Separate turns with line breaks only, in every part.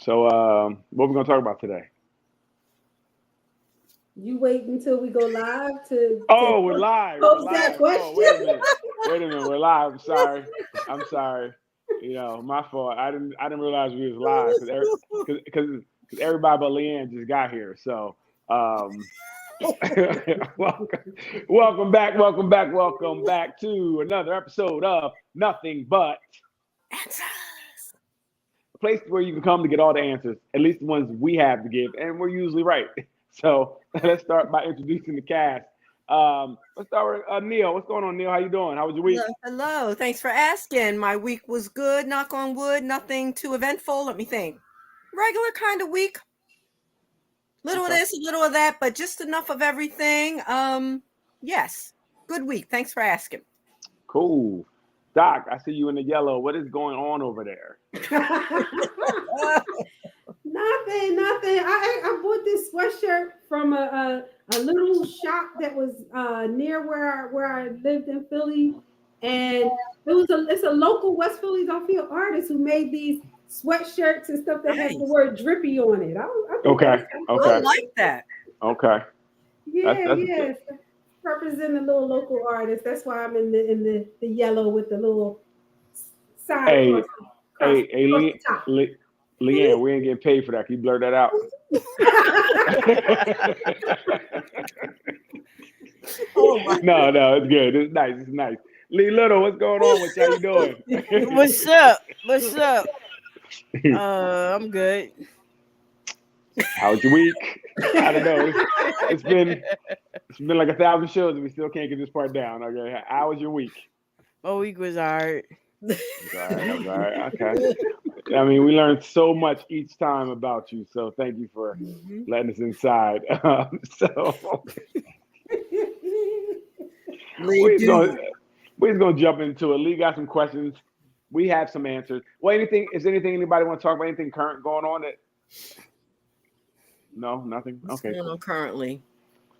So, what we gonna talk about today?
You wait until we go live
Oh, we're live. We're
pose that
live. Oh,
question.
wait a minute. Wait a minute. We're live. I'm sorry. I'm sorry. You know, my fault. I didn't realize we was live because everybody but Leanne just got here. So, welcome back. Welcome back to another episode of Nothing But
Answers.
a place where you can come to get all the answers, at least the ones we have to give, and we're usually right. So let's start by introducing the cast. Let's start with Neil. What's going on, Neil? How you doing? How was your week?
Hello. Thanks for asking. My week was good. Knock on wood. Nothing too eventful. Let me think. Regular kind of week. Little of this, a little of that, but just enough of everything. Yes. Good week. Thanks for asking.
Cool. Doc, I see you in the yellow. What is going on over there?
Nothing. I bought this sweatshirt from a little shop that was near where I lived in Philly, and it's a local West Philadelphia artist who made these sweatshirts and stuff that has the word drippy on it.
Okay.
I like that.
Okay.
Yes. Representing a little local artist. That's why I'm in the yellow with the little side.
Hey, Leanne, we ain't getting paid for that. Can you blur that out? No, it's good. It's nice. Lee Little, what's going on with you? How you doing?
What's up? I'm good.
How's your week? I don't know. It's been like 1,000 shows and we still can't get this part down. Okay. How was your week?
My week was all right.
All right. Okay. I mean, we learned so much each time about you, so thank you for letting us inside. We're just gonna jump into it. Lee got some questions. We have some answers. Well, is there anything anybody want to talk about? Anything current going on that? No, nothing.
What's
Okay.
going on currently?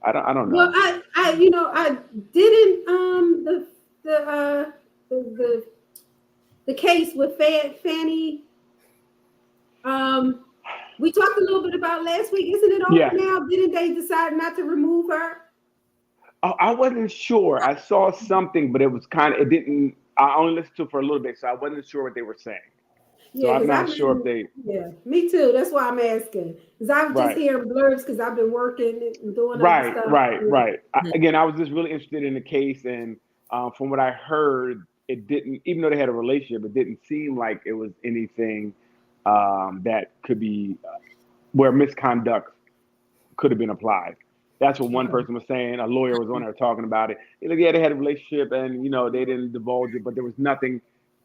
I don't know.
Well, I didn't the case with Fanny. We talked a little bit about last week. Isn't it over now? Didn't they decide not to remove her?
Oh, I wasn't sure. I saw something, but it didn't. I only listened to it for a little bit, so I wasn't sure what they were saying. So I'm not sure if they.
Yeah, me too. That's why I'm asking. Because I'm just hearing blurbs because I've been working and doing other stuff.
Right. Again, I was just really interested in the case, and from what I heard, it didn't. Even though they had a relationship, it didn't seem like it was anything that could be where misconduct could have been applied. That's what one person was saying. A lawyer was on there talking about it. Like, they had a relationship, and they didn't divulge it, but there was nothing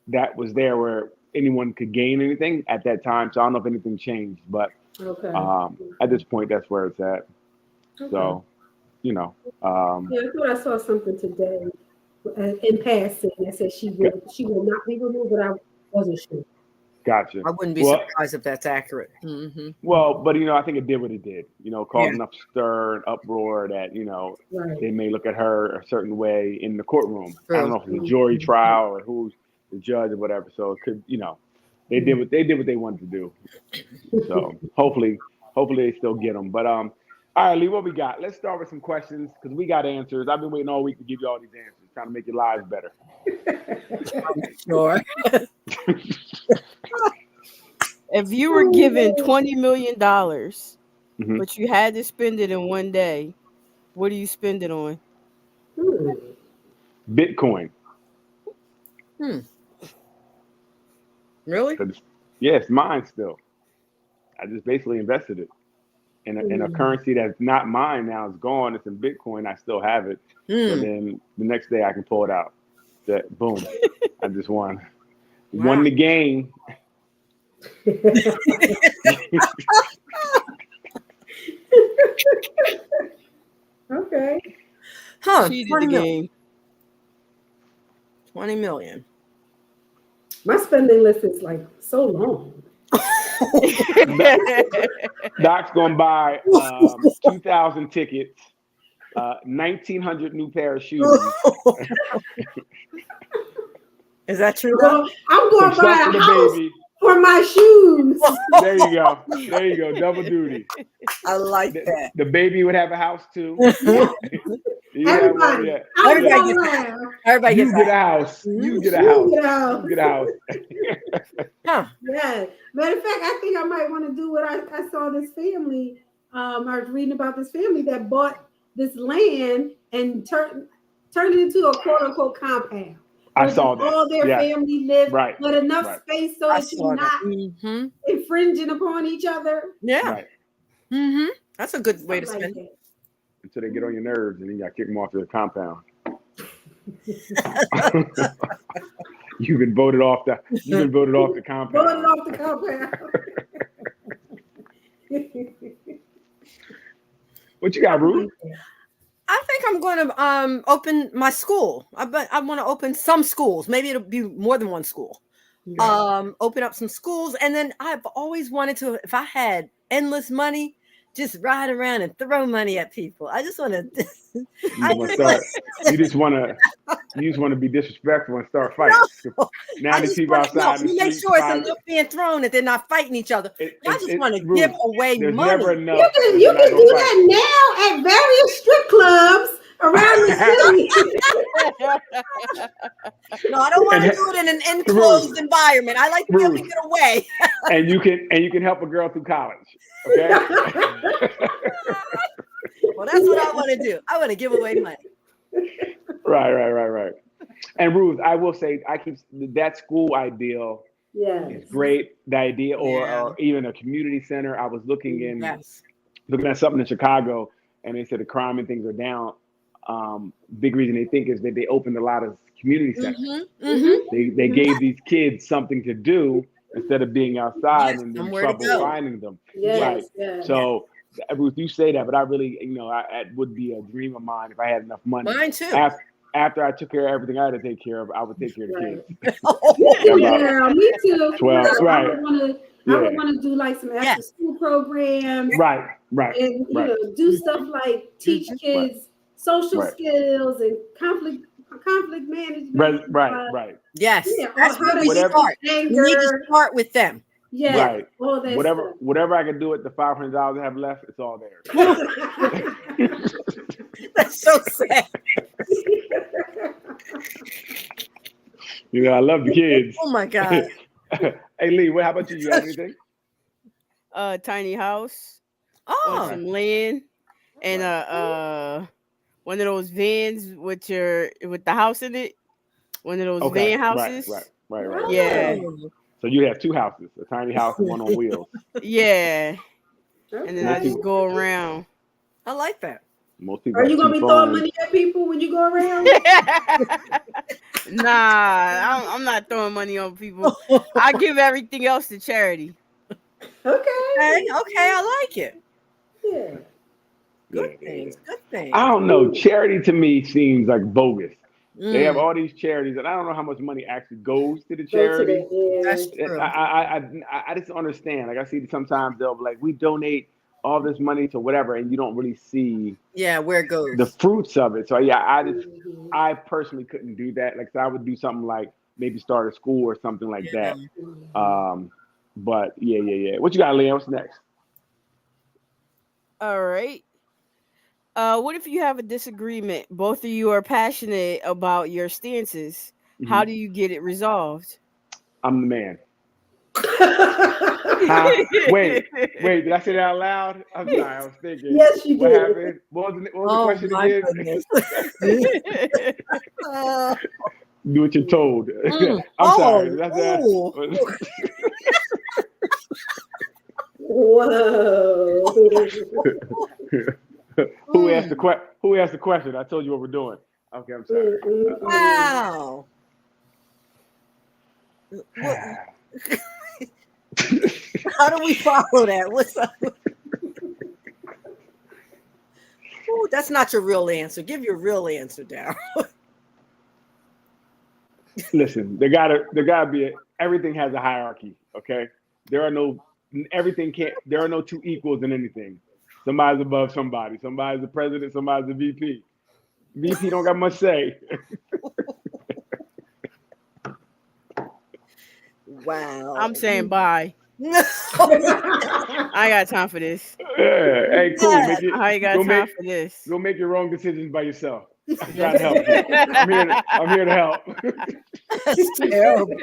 that was there where anyone could gain anything at that time. So I don't know if anything changed, but at this point, that's where it's at. Okay. So, I
thought I saw something today in passing that said she will not be removed, but I wasn't sure.
Gotcha.
I wouldn't be surprised if that's accurate. Mm-hmm.
Well, but I think it did what it did. Caused enough stir and uproar that they may look at her a certain way in the courtroom. True. I don't know if it's a jury trial or who's the judge or whatever. So it could, they did what they wanted to do. So hopefully they still get them. But all right, Lee, what we got? Let's start with some questions because we got answers. I've been waiting all week to give you all these answers, trying to make your lives better.
Sure.
If you were given $20 million, but you had to spend it in one day, what do you spend it on?
Bitcoin.
Really?
Yeah, it's mine still. I just basically invested it in a currency that's not mine now. It's gone. It's in Bitcoin. I still have it. And then the next day I can pull it out. Boom. I just won. Wow. Won the game.
Okay.
Huh.
Cheated the game.
20 million.
My spending list is like so long.
Doc's gonna buy 2,000 tickets, 1,900 new pair of shoes.
Is that true?
I'm going to buy a house. for my shoes.
There you go. There you go. Double duty.
I like that.
The baby would have a house too. Yeah,
Everybody.
yeah.
Everybody gets Everybody
You
gets
get a
that.
house. You get a
You
house.
get out.
You get a house.
Huh.
Yeah. Matter of fact, I think I might want to do what I saw this family. I was reading about this family that bought this land and turned it into a quote unquote compound.
I saw that.
All their
Yeah.
family live,
Right.
but enough
Right.
space so
I
that
saw
you're
that.
not
Mm-hmm.
infringing upon each other.
Yeah.
Right.
Mm-hmm. That's a good way to
Stuff
spend.
like that.
Until they get on your nerves, and then you got to kick them off the compound. You've been voted off the. You've been voted off the compound.
Voted off the compound.
What you got, Ruth?
I think I'm going to open my school. I want to open some schools. Maybe it'll be more than one school. Open up some schools, and then I've always wanted to. If I had endless money, just ride around and throw money at people. I just want to.
You just want to be disrespectful and start fighting.
No.
Now these people outside.
You make sure it's enough being thrown that they're not fighting each other. I just want to give away
there's
money.
Never enough.
You can do that now at various strip clubs around the city.
No, I don't want to do it in an enclosed environment. I like to be able to get away.
and you can help a girl through college. Okay.
Well, that's what I want to do. I want to give away money.
Right. And Ruth, I will say, I keep that school ideal.
Yeah,
It's great. The idea, or even a community center. I was looking at something in Chicago, and they said the crime and things are down. Big reason they think is that they opened a lot of community centers.
Mm-hmm. Mm-hmm.
They gave these kids something to do instead of being outside and in
somewhere to
trouble
go.
finding them.
yes,
Right.
yes.
So, Ruth, you say that, but I really, it would be a dream of mine if I had enough money.
Mine too.
After I took care of everything I had to take care of, I would take care of the kids.
Yeah, me too.
12, right.
I would want to do like some after school programs.
Right.
And do stuff like teach kids social skills and conflict management.
Right.
Yes.
Yeah,
That's where we start. You need to start with them.
Yeah.
Right.
All that
Whatever I can do with the $500 I have left, it's all there.
That's so sad.
I love the kids.
Oh my God.
Hey Lee, how about you? You have anything?
Tiny house on
Oh,
some land and one of those vans with the house in it. One of those van houses.
Right.
Yeah.
So you have two houses, a tiny house and one on wheels.
Yeah. And then I just go around.
I like that.
Most people
Are
have
you gonna
two
be throwing
phones.
money at people when you go around?
Nah, I'm not throwing money on people. I give everything else to charity.
Okay.
Okay, I like it.
Yeah.
Good things.
I don't know. Charity to me seems like bogus. They have
Mm,
all these charities, and I don't know how much money actually goes to the charity.
that's
And
true.
I just don't understand. Like I see sometimes they'll be like, we donate all this money to whatever, and you don't really see
Yeah, where it goes.
the fruits of it. So I personally couldn't do that. Like so I would do something like maybe start a school or something like that. But yeah. What you got, Leon? What's next?
All right. What if you have a disagreement? Both of you are passionate about your stances. How do you get it resolved?
I'm the man. Wait, did I say that out loud? I'm sorry, I was thinking.
Yes, you
What
did.
happened? What was the question
my
again?
goodness.
Do what you're told.
Mm.
I'm sorry. That's
Whoa.
Who asked the question? I told you what we're doing. Okay, I'm sorry.
Wow. How do we follow that? What's up? Ooh, that's not your real answer. Give your real answer, Darryl.
Listen, there gotta be everything has a hierarchy. Okay, there are no two equals in anything. Somebody's above somebody. Somebody's the president. Somebody's the VP. VP don't got much say.
Wow.
I'm saying bye.
I
I got time for this.
Yeah. Hey, cool.
Yes.
Make it,
I ain't got
go
time
make
for this.
go make your wrong decisions by yourself. I'm trying to help you. I'm here to help.
That's terrible.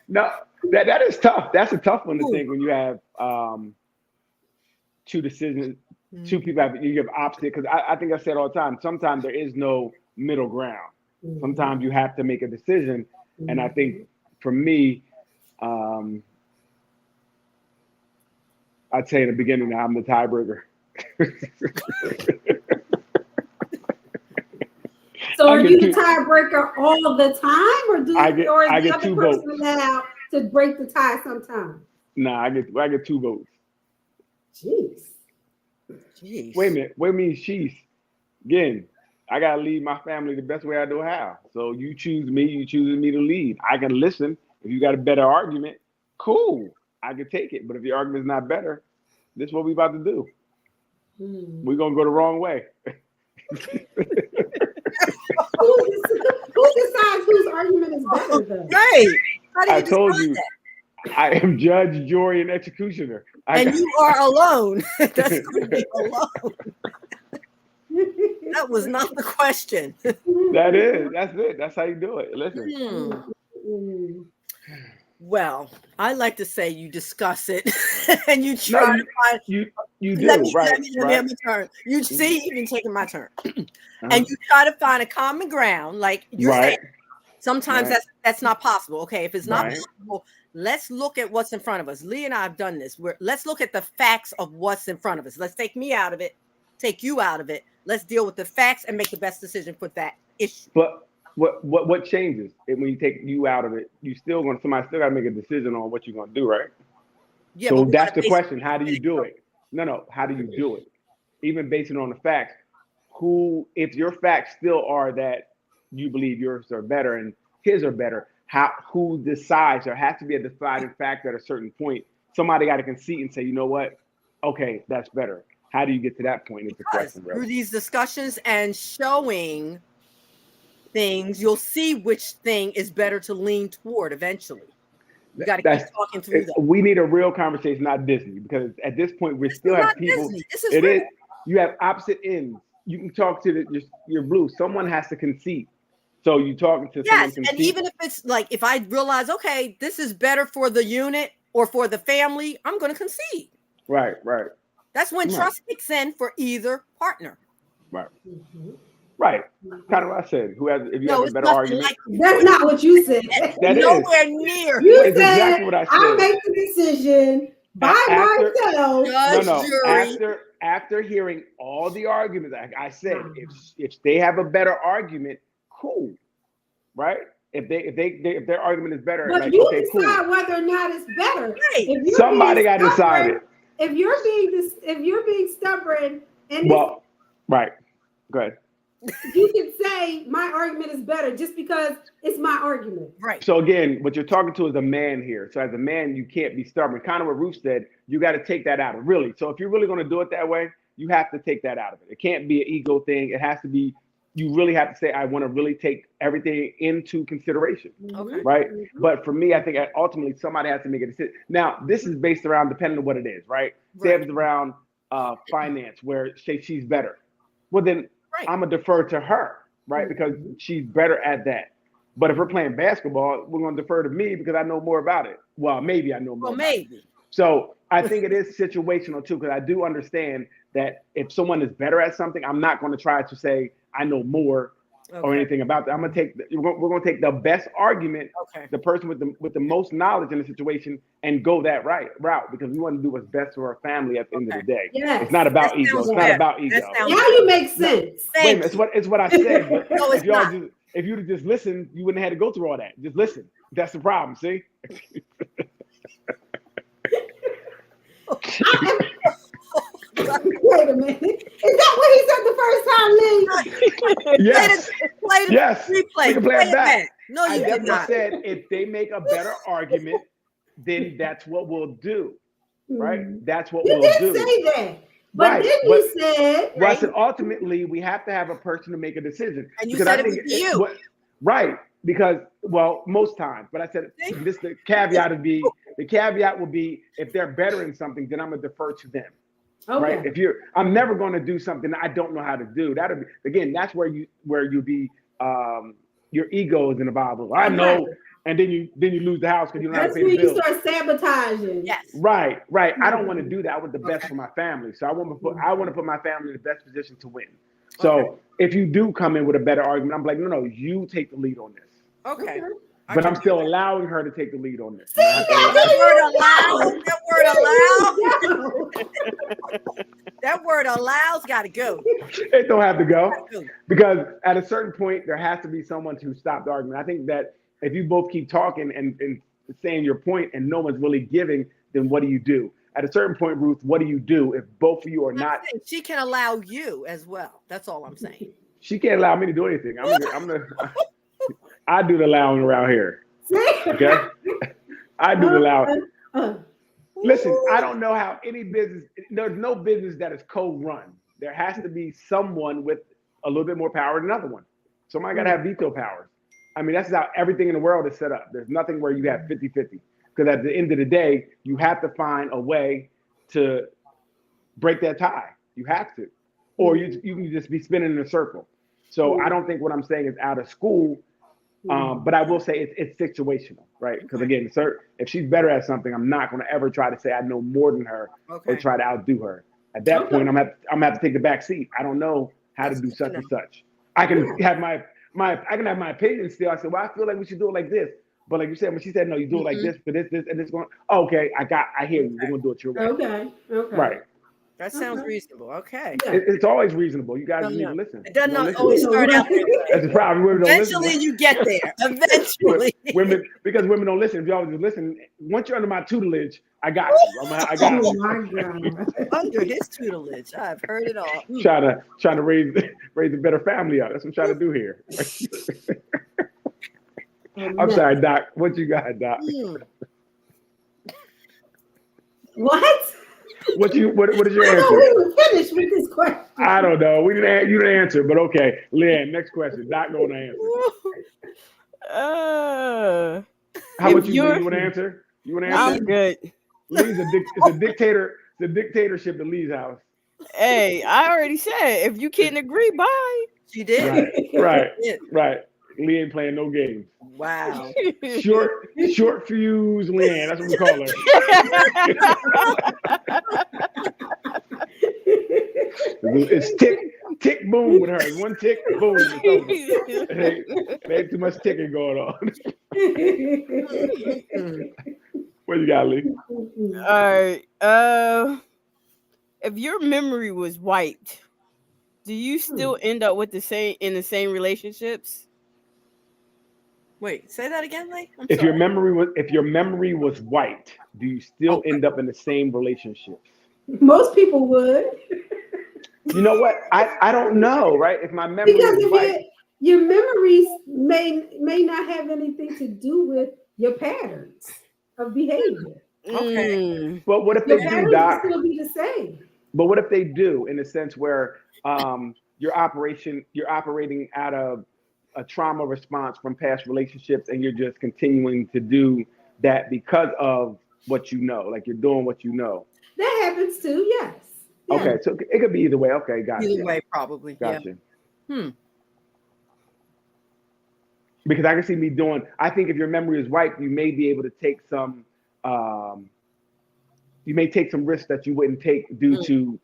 No, that is tough. That's a tough one to
Ooh.
think when you have two decisions, two people have you have opposite. Because I think I say it all the time. Sometimes there is no middle ground. Sometimes you have to make a decision, and I think for me, I'd say in the beginning I'm the tiebreaker.
So
I
are
get
you the
two-
tiebreaker all the time, or
I get-
or is
I
the
get
other
two
person
votes.
allowed to break the tie sometimes?
Nah, I get 2 votes.
Jeez.
Jeez.
Wait a minute. What do you mean she's? Again, I gotta lead my family the best way I know how. So you choose me, you choose me to lead. I can listen. If you got a better argument, cool. I can take it. But if your argument's not better, this is what we about to do. We're gonna go the wrong way.
Who decides whose argument is better, though?
Right. How do you
I told
decide
you,
that?
I am judge, jury, and executioner.
And you are alone. That's going to be alone. That was not the question.
That's it. That's how you do it. Listen.
Well, I like to say you discuss it and you try to find.
You do,
Let me
right?
have my turn. You see, even taking my turn,
Uh-huh.
and you try to find a common ground. Like you're saying, sometimes
Right.
that's not possible. Okay, if it's not
Right.
possible, let's look at what's in front of us. Lee and I have done this. Let's look at the facts of what's in front of us. Let's take me out of it, take you out of it. Let's deal with the facts and make the best decision for that issue.
But what changes when you take you out of it? Somebody still got to make a decision on what you're gonna do, right?
Yeah,
So
but
that's the question. How do you do it? No. How do you do it? Even based on the facts, if your facts still are that you believe yours are better and his are better, who decides? There has to be a deciding factor at a certain point. Somebody got to concede and say, you know what? Okay, that's better. How do you get to that point? Is the question,
through
bro.
these discussions and showing things, you'll see which thing is better to lean toward eventually. You got to keep talking through that.
We need a real conversation, not Disney, because at this point we still have people.
Disney. This is
It
real.
is. You have opposite ends. You can talk to your blue. Someone has to concede. So you talking to someone.
Yes, and even if it's like if I realize, okay, this is better for the unit or for the family, I'm going to concede.
Right.
That's when
Right.
trust kicks in for either partner.
Right. Kind of what I said. If you have a
it's
better
nothing
argument,
like
That's not what you said.
that is.
nowhere near.
You
It's
said
exactly what I
I
said.
make the decision by
After-
myself.
Judge, jury.
After hearing all the arguments, like I said, if they have a better argument, cool, right? If their argument is better,
But
like
you
okay,
decide
cool.
whether or not it's better.
Right.
If you're
Somebody
being
got to decide
stubborn-
it.
If you're being stubborn, and
Well, right. Go ahead.
you can say my argument is better just because it's my argument.
Right.
So again, what you're talking to is a man here. So as a man, you can't be stubborn. Kind of what Ruth said, you got to take that out of it, really. So if you're really going to do it that way, you have to take that out of it. It can't be an ego thing. It has to be, you really have to say, I want to really take everything into consideration,
Okay.
right? But for me, I think ultimately somebody has to make a decision. Now, this is based around, depending on what it is, right? Say if it's around finance, where say she's better. Well, then I'm going to defer to her, right? Because she's better at that. But if we're playing basketball, we're going to defer to me because I know more about it. Well, maybe I know more.
Well, maybe.
So I think it is situational too, because I do understand that if someone is better at something, I'm not going to try to say I know more or anything about that. I'm going to take we're going to take the best argument, the person with the most knowledge in the situation, and go that route because we want to do what's best for our family at the end of the day.
Yes.
It's not about ego. It's not about ego.
Now you make sense.
Wait a minute, it's what I said. But
No, it's not.
if you'd have just listened, you wouldn't have had to go through all that. Just listen. That's the problem. See.
Wait a minute. Is that what he said the first time, Lee?
Yes.
Play the
Yes.
replay.
We can play it back.
No, you did not.
I said if they make a better argument, then that's what we'll do. Right? That's what
You
we'll
did
do.
say that. But
Right,
then you said,
Well, I said ultimately we have to have a person to make a decision.
And you
Because
said
I
it was
think
you.
Right. because well, most times. But I said this. The caveat would be if they're better in something, then I'm gonna defer to them.
Okay.
Right? I'm never going to do something I don't know how to do. That'll be again. That's where you be. Your ego is involved. I know, and then you lose the house because you don't have to pay the bills.
That's when you start sabotaging.
Yes.
Right. I don't want to do that. I want the best for my family. So I want to put my family in the best position to win. So if you do come in with a better argument, I'm like, no, you take the lead on this.
Okay.
But I'm still allowing her to take the lead on this.
That word allows got to go.
It don't have to go. Because at a certain point, there has to be someone to stop the argument. I think that if you both keep talking and saying your point and no one's really giving, then what do you do? At a certain point, Ruth, what do you do if both of you are not?
She can allow you as well. That's all I'm saying.
She can't allow me to do anything. I do the allowing around here. Okay? I do the allowing. Listen, I don't know how any business, there's no business that is co-run. There has to be someone with a little bit more power than another one. Somebody got to have veto powers. I mean, that's how everything in the world is set up. There's nothing where you have 50-50. Because at the end of the day, you have to find a way to break that tie. You have to. Or you can just be spinning in a circle. So I don't think what I'm saying is out of school. But I will say it's situational, right? Because again, if she's better at something, I'm not going to ever try to say I know more than her or try to outdo her. At that point, I'm gonna have to take the back seat. I don't know how to do such and such. I can have my opinion still. I said, well, I feel like we should do it like this. But like you said, when she said no, you do it like this, for this, and this going. Oh, okay, I hear you. We're gonna do it your way.
Okay.
Right.
That sounds reasonable. Okay.
It's always reasonable. You guys need to listen.
It does not always start out there.
That's the problem. Women don't
Eventually,
listen.
you get there. Eventually.
Because women don't listen. If y'all just listen, once you're under my tutelage, I got you. I got you.
Oh my God.
Under his tutelage, I've heard it all.
Trying to raise a better family up. That's what I'm trying to do here. I'm sorry, Doc. What you got, Doc?
What?
What is your
I
answer?
thought we were finished with this question.
I don't know. You didn't answer, but okay. Lynn, next question. Doc going to answer. How about you want to answer? You want to answer?
I'm good.
Lee's it's a dictator. It's a dictatorship at Lee's house.
Hey, I already said if you can't agree, bye.
She did.
Right. Lee ain't playing no games.
Wow.
Short fuse Lynn. That's what we call her. It's tick boom with her. One tick boom. There ain't too much ticking going on. What you got, Lee?
All right. If your memory was wiped, do you still end up with in the same relationships?
Wait, say that again, Lee.
If your memory was wiped, do you still end up in the same relationships?
Most people would.
You know what? I don't know, right? If my memory was wiped,
your memories may not have anything to do with your patterns of behavior.
Okay.
But what if they do, Doc?
Will still be the same.
But what if they do, in a sense where you're operating out of a trauma response from past relationships, and you're just continuing to do that because of what you know, like you're doing what you know.
That happens too, yes. Yeah.
Okay, so it could be either way. Okay, gotcha.
Either way, probably.
Gotcha.
Yeah.
Because I can see me doing. I think if your memory is wiped, you may be able to take some. You may take some risks that you wouldn't take due to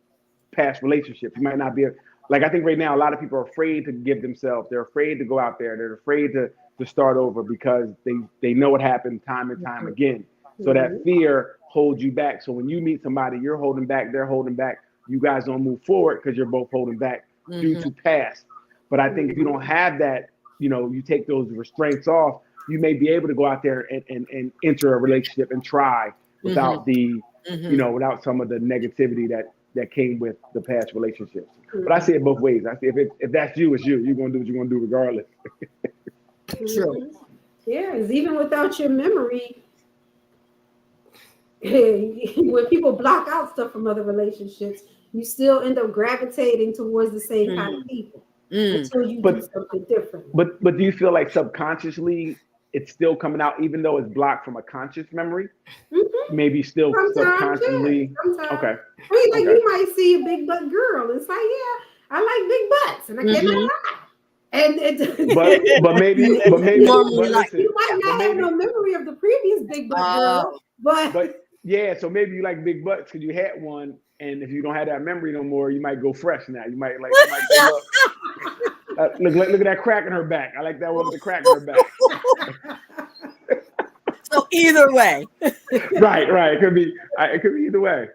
past relationships. You might not be like, I think right now a lot of people are afraid to give themselves. They're afraid to go out there. They're afraid to start over because they know what happened time and time again. So that fear holds you back. So when you meet somebody, you're holding back, they're holding back. You guys don't move forward because you're both holding back due to past. But I think if you don't have that, you take those restraints off, you may be able to go out there and enter a relationship and try without the, without some of the negativity that came with the past relationships. But I see it both ways. I see if that's you, it's you. You're going to do what you're going to do regardless.
True.
Yes, even without your memory, when people block out stuff from other relationships, you still end up gravitating towards the same kind of people. until you do
But
something different.
but do you feel like subconsciously it's still coming out, even though it's blocked from a conscious memory?
Mm-hmm.
Maybe still
Sometimes, yeah.
subconsciously.
Sometimes.
Okay.
I mean, like
Okay.
you might see a big butt girl. It's like, yeah, I like big butts, and I cannot lie. And
But maybe
Normally like
listen,
you might
but
not have
maybe
no memory of the previous big butt girl,
but yeah, so maybe you like big butts because you had one, and if you don't have that memory no more, you might go fresh now. You might go, look at that crack in her back. I like that one with the crack in her back.
so either way.
Right. It could be either way.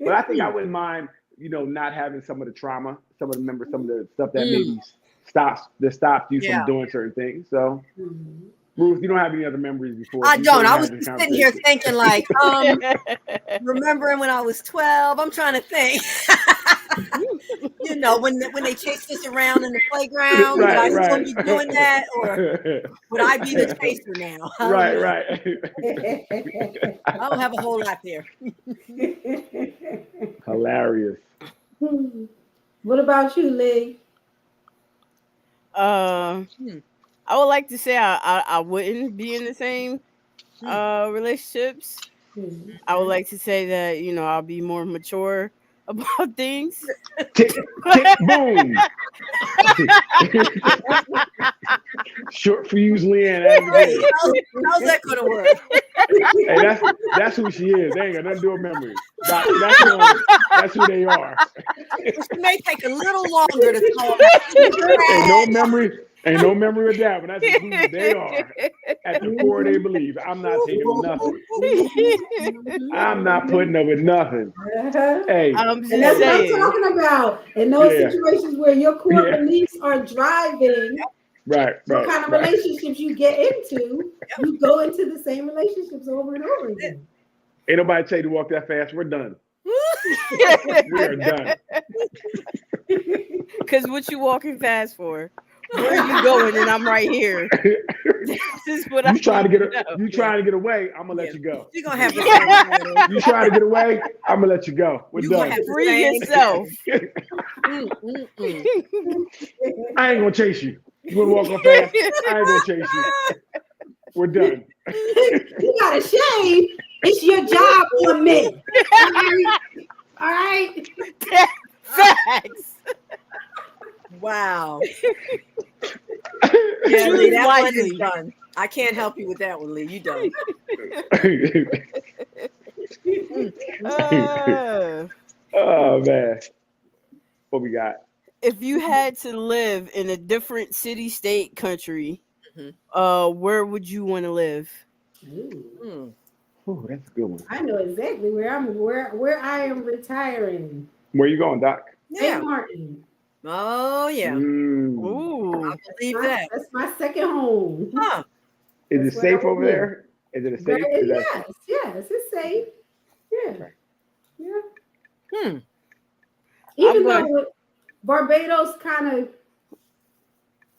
But I think I wouldn't mind, not having some of the trauma, some of the stuff that maybe stops you from doing certain things. So, Ruth, you don't have any other memories before?
I don't. I was just sitting here thinking, like, remembering when I was 12. I'm trying to think. When they chased us around in the playground, would I still be doing that, or would I be the chaser now?
Right.
I don't have a whole lot there.
Hilarious.
What about you, Lee?
I would like to say I wouldn't be in the same relationships. I would like to say that I'll be more mature about things.
Tick, boom. Short fuse, Leanne.
How's that gonna work?
Hey, that's who she is. They ain't got nothing to do with memory. That's who they are.
It may take a little longer to solve.
Ain't no memory of that, but that's who they are. At the core, they believe. I'm not taking nothing. I'm not putting up with nothing. Hey,
and that's what I'm talking about. In those situations where your core beliefs are driving, what kind of relationships you get into, you go into the same relationships over and over again.
Ain't nobody tell you to walk that fast. We're done. We're done.
Because what you walking fast for? Where are you going? And I'm right here. This is what
you trying to get away? I'm gonna let you go.
You're gonna have
you trying to get away? I'm gonna let you go. We're done.
Free yourself.
I ain't gonna chase you. You wanna walk on fast? I ain't gonna chase you. We're done.
You got a shame. It's your job for me. All right.
Facts.
Wow. Yeah, Lee, that one is done. I can't help you with that one, Lee. You done.
Oh man. What we got?
If you had to live in a different city, state, country, where would you want to live?
Ooh, that's a good one.
I know exactly where I am retiring.
Where you going, Doc?
St. Martin.
Oh yeah.
Ooh.
I believe that.
That's my second home.
Huh.
Is it safe over there? Is it a safe?
Yes, it's safe. Yeah.
Even
though Barbados kind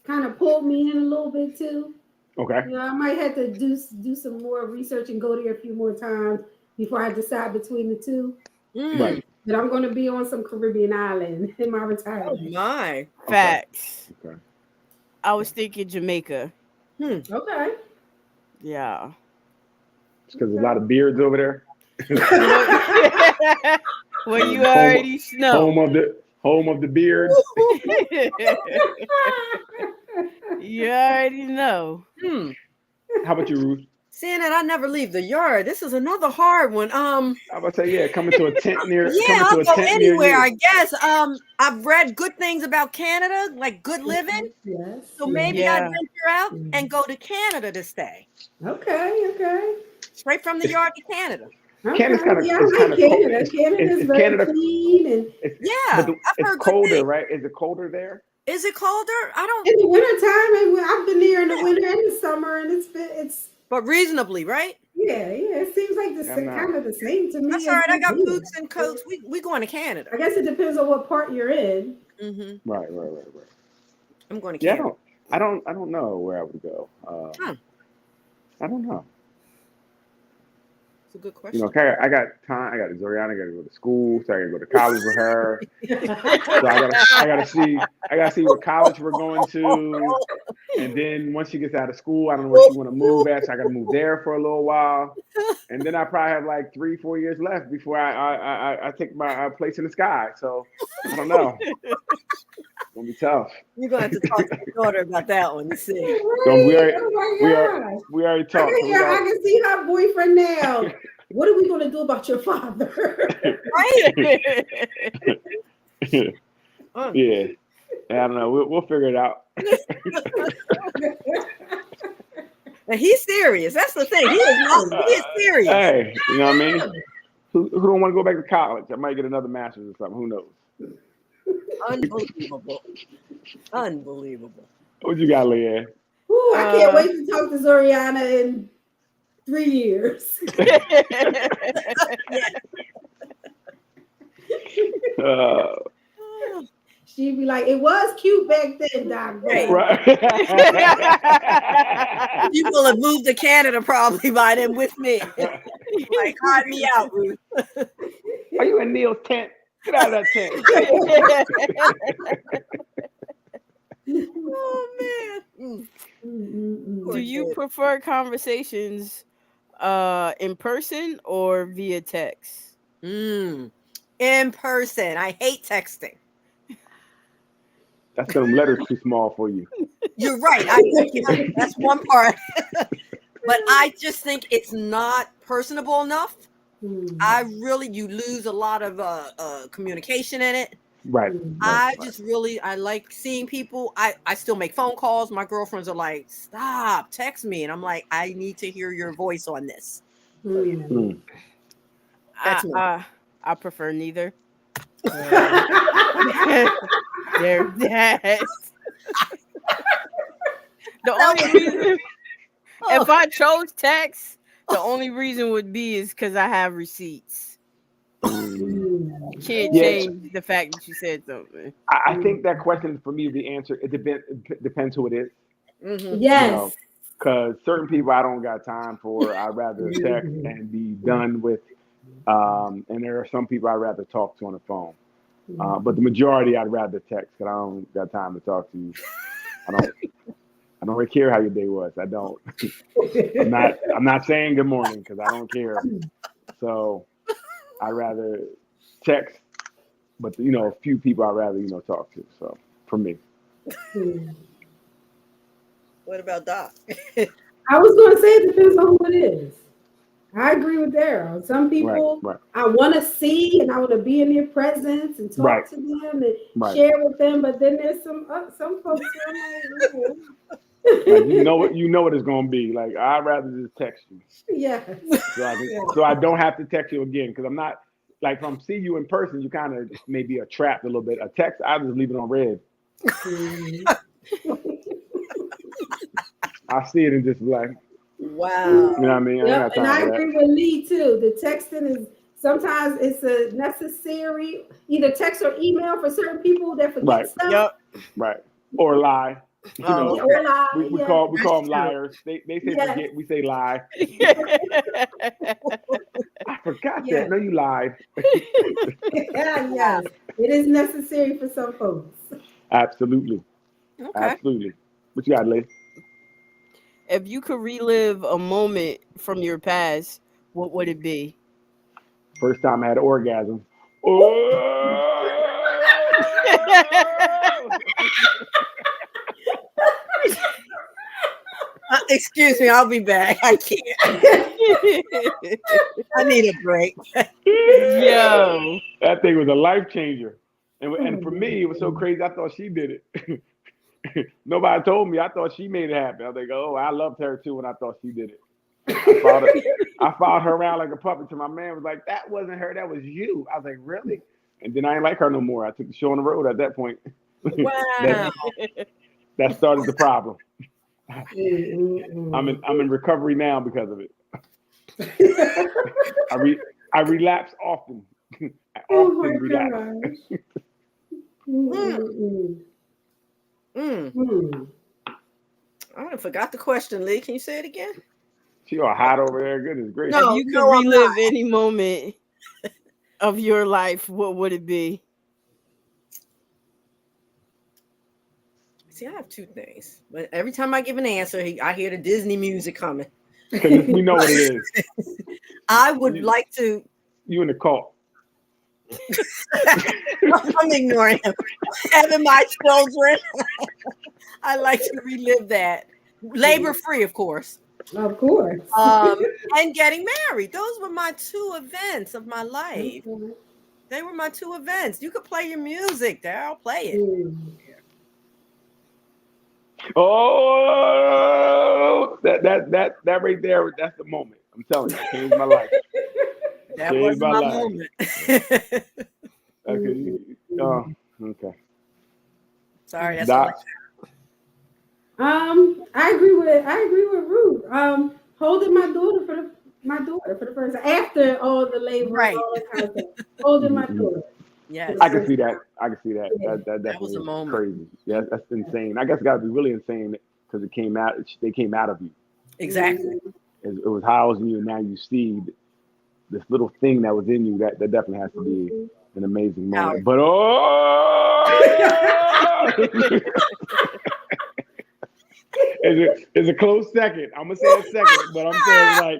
of pulled me in a little bit too.
Okay.
I might have to do some more research and go there a few more times before I decide between the two.
Right.
But I'm going to be on some Caribbean island in my retirement.
Oh my.
Facts.
Okay.
I was thinking Jamaica.
Okay.
Yeah.
It's because there's a lot of beards over there.
Well, you already know.
Home of the beard.
You already know.
How about you, Ruth?
Seeing that I never leave the yard, this is another hard one.
I was about to say, coming to a tent near.
I'll go anywhere, I guess. I've read good things about Canada, like good living.
Yes.
So maybe I'd venture out and go to Canada to stay.
Okay.
Straight from the yard to Canada.
Canada's kind of.
Canada. Canada's very clean and
it's colder, right? Is it colder there?
Is it colder? I don't.
In the wintertime, I've been there in the winter and the summer, and it's.
But reasonably, right?
Yeah. It seems like kind of the same to me.
That's all right. I got boots and coats. We going to Canada.
I guess it depends on what part you're in.
Mm-hmm.
Right.
I'm going to Canada.
I don't know where I would go. I don't know.
a good
You know,
question.
I got time. I got Zoriana. I got to go to school, so I got to go to college with her. So I gotta see what college we're going to, and then once she gets out of school, I don't know where she want to move at. So I got to move there for a little while, and then I probably have like 3-4 years left before I take my place in the sky. So I don't know. It's gonna be tough.
You're gonna have to talk to your daughter about that one to see.
So
Right. Oh my gosh.
we already
I
talked. So we
I
got,
can see her boyfriend now. What are we gonna do about your father?
yeah. I don't know. We'll figure it out.
And he's serious. That's the thing. He is serious.
Hey, you know what I mean? Who don't want to go back to college? I might get another master's or something. Who knows?
Unbelievable. Unbelievable.
What you got, Leanne?
Ooh, I can't wait to talk to Zoriana in 3 years. She'd be like, it was cute back then, Doc.
Right.
You will have moved to Canada probably by then with me. Like, hide me out, Ruth.
Are you in Neil's tent? Get out of that tent.
Oh man.
Do you prefer conversations in person or via text?
In person. I hate texting.
That's them letters too small for you.
You're right. That's one part. But I just think it's not personable enough. You lose a lot of communication in it.
Right.
I like seeing people. I still make phone calls. My girlfriends are like, stop, text me. And I'm like, I need to hear your voice on this.
I prefer neither. There, yes. The only reason, if I chose text, the only reason would be is because I have receipts. You can't change the fact that you said something.
I think that question for me, the answer, it depends who it is.
Yes.
Because certain people I don't got time for. I'd rather text and be done with. And there are some people I'd rather talk to on the phone. But the majority I'd rather text because I don't got time to talk to you. I don't really care how your day was. I don't. I'm not saying good morning because I don't care. So I'd rather text, but a few people I'd rather talk to. So for me.
What about Doc?
I was going to say it depends on who it is. I agree with Daryl. Some people I want to see and I want to be in their presence and talk to them and share with them. But then there's some folks who are
like, you know what it's gonna be. Like I'd rather just text you.
Yeah.
So I don't have to text you again because I'm not like if I'm seeing you in person, you kind of maybe are trapped a little bit. A text, I just leave it on red. I see it and just like.
Wow.
You know what I mean?
Yep. And I agree with Lee too. The texting is sometimes it's a necessary either text or email for certain people that forget stuff.
Yep.
Right. Or lie.
Or lie.
We call them liars. They say forget, we say lie. I forgot that. No, you lied.
Yes. It is necessary for some folks.
Absolutely.
Okay.
Absolutely. What you got, Lee?
If you could relive a moment from your past, what would it be?
First time I had an orgasm. Oh!
Excuse me, I'll be back. I can't. I need a break.
Yo.
That thing was a life changer. And for me, it was so crazy. I thought she did it. Nobody told me. I thought she made it happen. I was like, oh, I loved her too when I thought she did it. I followed her around like a puppet till my man was like, that wasn't her, that was you. I was like, really? And then I ain't like her no more. I took the show on the road at that point.
Wow.
that started the problem. I'm in recovery now because of it. I relapse often. I often relapse.
I forgot the question, Lee. Can you say it again?
She all hot over there. Goodness gracious.
No.
If you could
I'm
relive any moment of your life, what would it be?
See, I have two things, but every time I give an answer, I hear the Disney music coming.
Because we know what it is.
I would like to.
You in the cult.
I'm ignoring him. Having my children. I like to relive that. Labor free, of course.
Of course.
And getting married. Those were my two events of my life. They were my two events. You could play your music there. I'll play it.
Oh, that right there. That's the moment. I'm telling you, changed my life.
That
Changed
was my
life.
moment.
Okay. Okay.
Sorry, that's
Doc.
I agree with Ruth. Holding my daughter for the first time after all the labor,
Right.
all that kind of stuff. Holding my daughter.
Yes.
I can see that. That definitely
was a
is
moment.
crazy. Yeah, that's insane. I guess it got to be really insane because they came out of you.
Exactly.
It was housing you, and now you see this little thing that was in you. That definitely has to be an amazing moment. But it's a close second. I'm gonna say a second, but I'm saying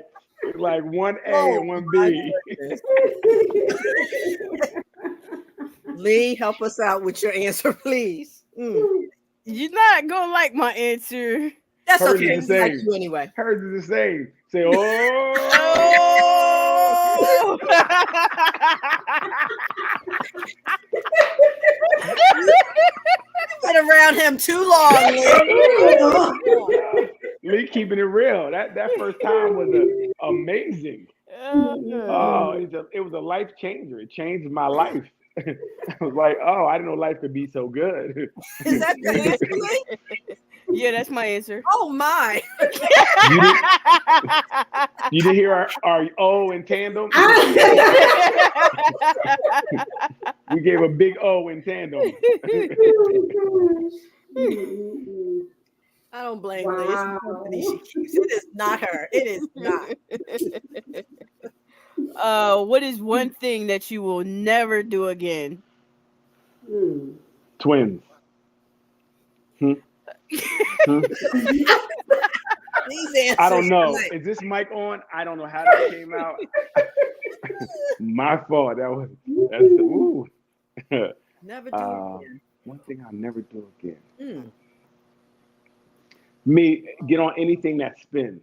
like 1A and 1B.
Lee, help us out with your answer, please.
You're not gonna like my answer.
That's
Hers
okay.
is the
We like
same.
you anyway.
Hers is the same. Say, oh.
Been around him too long, Lee.
Lee keeping it real. That first time was amazing. Oh, it was a life changer. It changed my life. I was like, oh, I didn't know life could be so good.
Is that your answer, Lee?
Yeah, that's my answer.
Oh my!
You didn't hear our O in tandem? We gave a big O in tandem.
I don't blame Lee. It's the company she keeps. It is not her. It is not.
What is one thing that you will never do again?
Twins. I don't know. Is this mic on? I don't know how that came out. My fault. Ooh.
Never do it again.
One thing I'll never do again. Me get on anything that spins,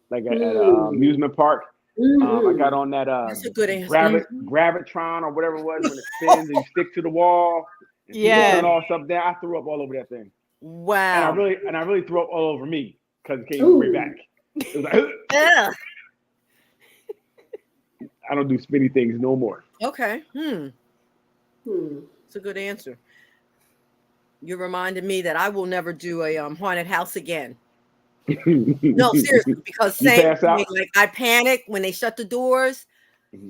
like at amusement park. I got on that
That's a good answer.
Gravitron or whatever it was when it spins and you stick to the wall. And turn all stuff down. I threw up all over that thing.
Wow.
And I really threw up all over me because it came way back. It was like, I don't do spinny things no more.
Okay. It's a good answer. You reminded me that I will never do a haunted house again. No, seriously, because same thing, like I panic when they shut the doors,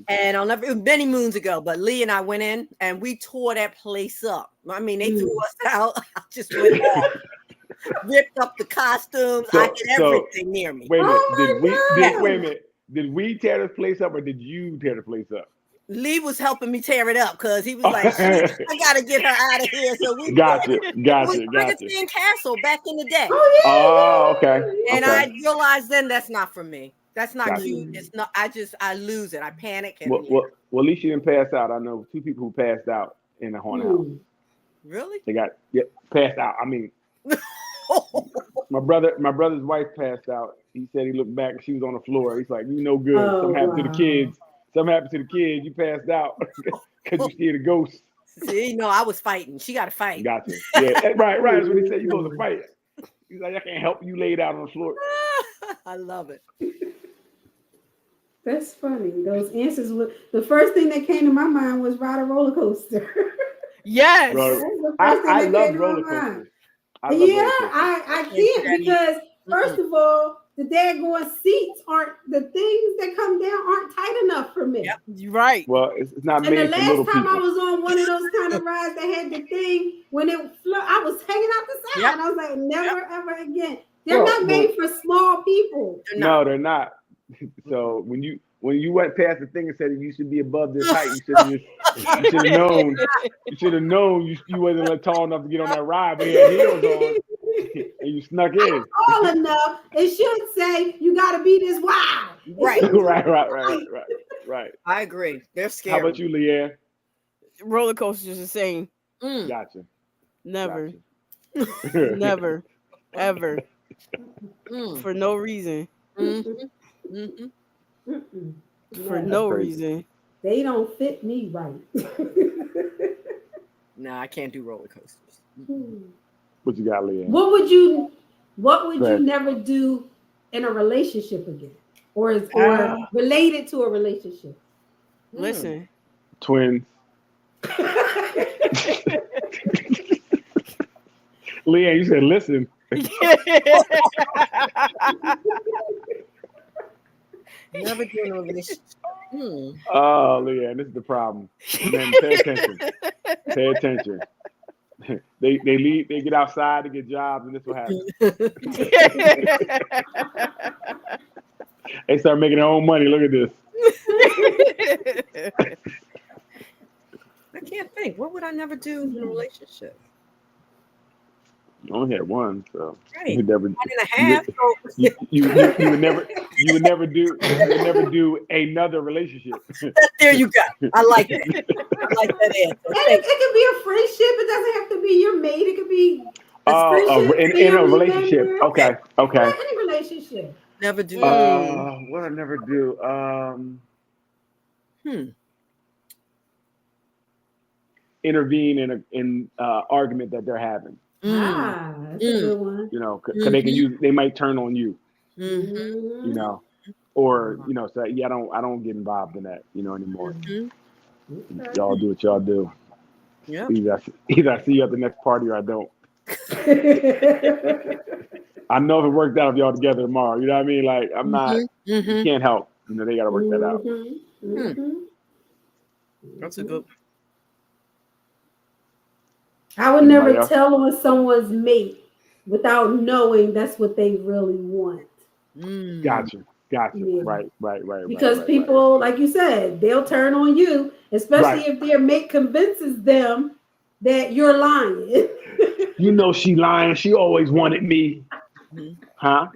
and I'll never. It was many moons ago, but Lee and I went in and we tore that place up. I mean, they threw us out. I just went off, ripped up the costumes. I did everything near me.
Wait a minute. Did we tear this place up, or did you tear the place up?
Lee was helping me tear it up because he was like, I gotta get her out of here. So we
gotcha.
It was Brigantine Castle back in the day.
Oh, okay.
And I realized then that's not for me. That's not cute. It's not. I lose it. I panic. And
well, at least you didn't pass out. I know 2 people who passed out in the haunted house.
Really?
They got passed out. I mean, my brother's wife passed out. He said he looked back and she was on the floor. He's like, you no good. Something happened to the kids. Something happened to the kids. You passed out because you scared a ghost.
See, no, I was fighting. She got to fight.
Gotcha. Yeah, right. That's what he said. You supposed to fight. He's like, I can't help you laid out on the floor.
I love it.
That's funny. Those answers were the first thing that came to my mind was ride a roller coaster.
Yes.
I love roller coasters.
I can't because first of all, the daggone seats aren't the things that come down aren't tight enough for me.
Yep, you're right.
Well, it's not
And
made
the
for little
last time
people.
I was on one of those kind of rides that had the thing when it I was hanging out the side. I was like, never ever again. They're
Well,
not made for small people.
No, they're not. So when you went past the thing and said you should be above this height, you should have known. You should have known you wasn't tall enough to get on that ride, but he had heels on, and you snuck in.
Tall enough. It should say you got to be this wide.
Right.
Right.
I agree. They're
How
scary.
about you, Leanne?
Roller coasters the same.
Mm.
Gotcha.
Never,
Gotcha.
never, ever,
Mm.
for no reason.
Mhm. Mhm.
Mm-mm.
For
No,
no
crazy.
reason.
they don't fit me right.
Nah, I can't do roller coasters.
What you got, Leanne?
What would you
Go ahead.
never do in a relationship again? Or
Ah.
related to a relationship?
Listen,
Twins. Leanne, you said listen.
Never do in a relationship. Hmm.
Oh, Leanne, this is the problem. Men, pay attention. Pay attention. They leave. They get outside to get jobs, and this will happen. They start making their own money. Look at this.
I can't think. What would I never do in a relationship?
You only had one, so
Right.
you would never.
1.5.
You would never do another relationship.
There you go. I like that. I like that answer.
And it could be a friendship. It doesn't have to be your mate. It could be a friendship,
in a
family
relationship.
member.
Okay.
Any relationship.
Never do.
What I never do. Intervene in argument that they're having.
That's a good one.
You know, because they might turn on you.
Mm-hmm.
You know, or say, yeah, I don't get involved in that. Anymore.
Mm-hmm.
Y'all do what y'all do.
Yeah.
Either I see you at the next party or I don't. I know if it worked out if y'all together tomorrow. You know what I mean? Like I'm not.
Mm-hmm.
You can't help. They got to work that out.
That's a good.
I would
Anybody
never
else?
tell on someone's mate without knowing that's what they really want.
Mm.
Gotcha.
Yeah.
Right.
Because
right.
people, like you said, they'll turn on you, especially if their mate convinces them that you're lying.
She lying. She always wanted me.
Mhm.
Huh?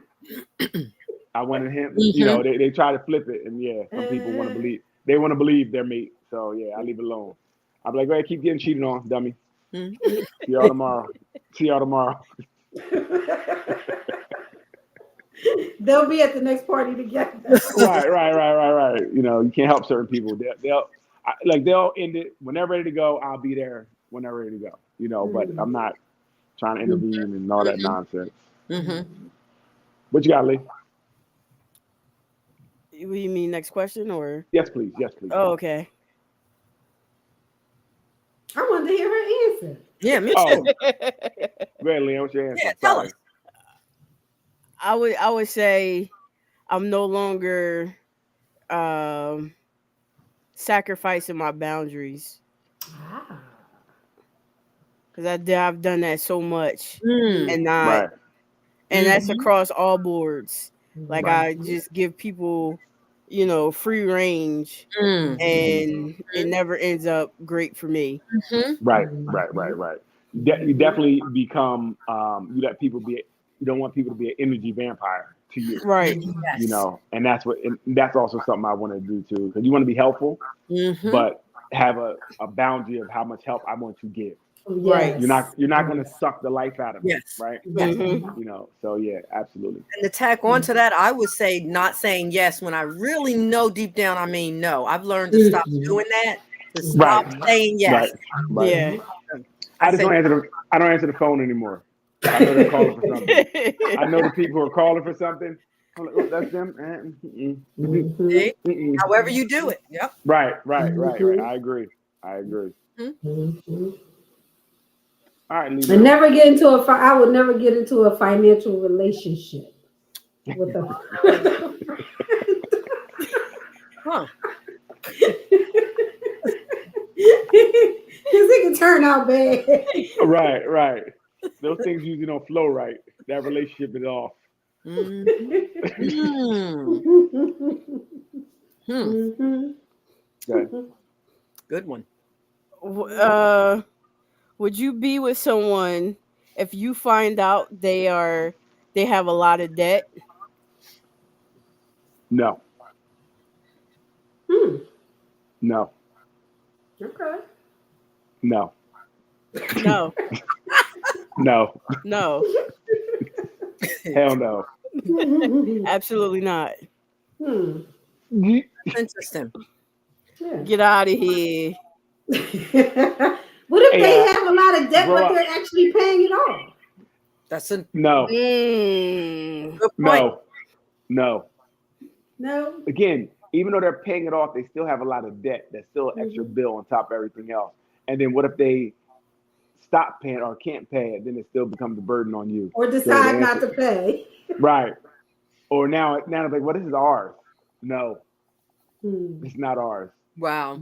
I wanted him. They try to flip it, and some people want to believe. They want to believe their mate. So I leave it alone. I'm like, go ahead, keep getting cheated on, dummy.
Mhm.
See y'all tomorrow.
They'll be at the next party together.
Right. You can't help certain people. They'll end it when they're ready to go. I'll be there when they're ready to go. But I'm not trying to intervene and all that nonsense.
Mm-hmm.
What you got, Lee?
What do you mean, next question or?
Yes, please.
Oh, okay.
I wanted to hear her answer.
Yeah, me too.
Oh, go ahead, Leon. What's your answer?
Yeah, tell
Sorry.
us.
I would say I'm no longer sacrificing my boundaries because I've done that so much and
Right.
that's across all boards. Like
Right.
I just give people, free range,
Mm.
and it never ends up great for me.
Mm-hmm.
Right. You definitely become. You let people be. You don't want people to be an energy vampire to you.
Right.
Yes.
And that's also something I want to do too. Because you want to be helpful,
Mm-hmm.
but have a boundary of how much help I want to give.
Yes.
You're not going to suck the life out of me.
Yes.
Right.
Yes.
Mhm.
So yeah, absolutely.
And to tack on to that, I would say not saying yes when I really know deep down I mean no. I've learned to stop doing that. To stop saying yes.
Right.
Yeah.
I don't answer the phone anymore. I know they're calling for something. I know the people who are calling for something. I'm like, oh, that's them.
See? However you do it. Yep.
Right. I agree. All right, Lisa.
I would never get into a financial relationship with a
Huh.
because it can turn out bad.
Right. Those things usually don't flow right. That relationship is off.
Mm. Hmm. Good one.
Would you be with someone if you find out they have a lot of debt?
No. No.
Okay.
No.
No.
No.
No.
Hell no.
Absolutely not.
Interesting.
Yeah.
Get out of here.
What if
Hey,
they have a lot of debt,
grow
but
up.
they're actually paying it off?
That's a
No.
Mm.
good point.
No. No.
No.
Again, even though they're paying it off, they still have a lot of debt. That's still an extra bill on top of everything else. And then what if they stop paying or can't pay it? Then it still becomes a burden on you.
Or
So
decide
the
not
answer-
to pay.
Right. Or now it's like, well, this is ours. No,
Hmm.
it's not ours.
Wow.